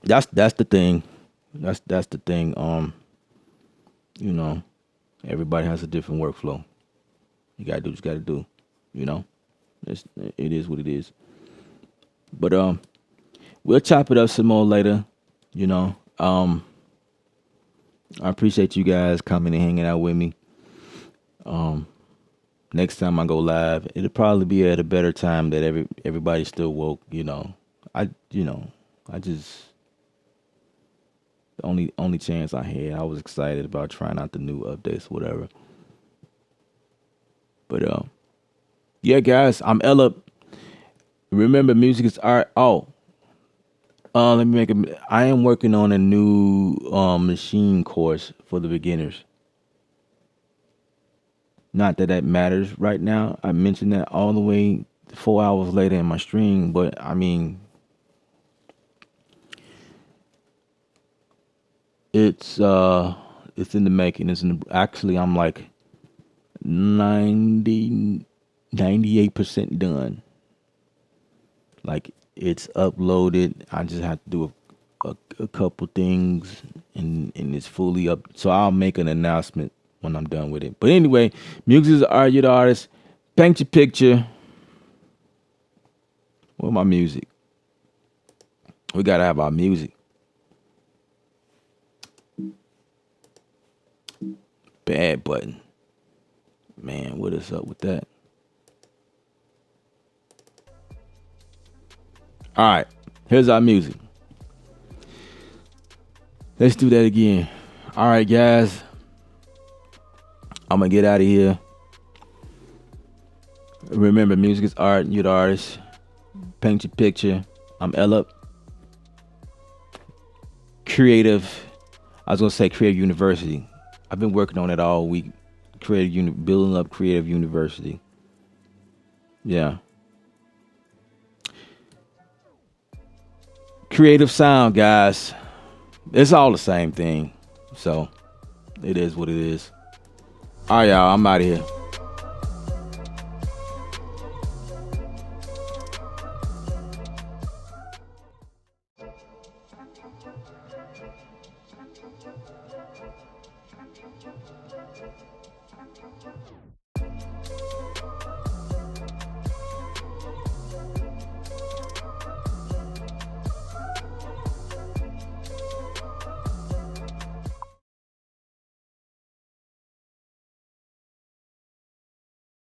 That's the thing. That's the thing. You know, everybody has a different workflow. You gotta do what you gotta do. You know, it is what it is. But we'll chop it up some more later. You know, I appreciate you guys coming and hanging out with me. Next time I go live, it'll probably be at a better time that everybody's still woke. I just the only chance I had. I was excited about trying out the new updates, whatever. But yeah, guys, I'm Ella. Remember, music is art. Oh, let me make a. I am working on a new machine course for the beginners. Not that that matters right now. I mentioned that all the way 4 hours later in my stream, but I mean, it's in the making. Actually, I'm like 98% done. Like it's uploaded. I just have to do a couple things and it's fully up. So I'll make an announcement when I'm done with it. But anyway, music is art, you're the artist. Paint your picture. Where's my music? We gotta have our music. Bad button. Man, what is up with that? All right, here's our music. Let's do that again. All right, guys. I'm gonna get out of here. Remember, music is art. You're the artist. Paint your picture. I'm Ella. Creative. I was gonna say Creative University. I've been working on it all week. Building up Creative University. Yeah. Creative sound, guys. It's all the same thing. So it is what it is. All right, y'all. I'm out of here.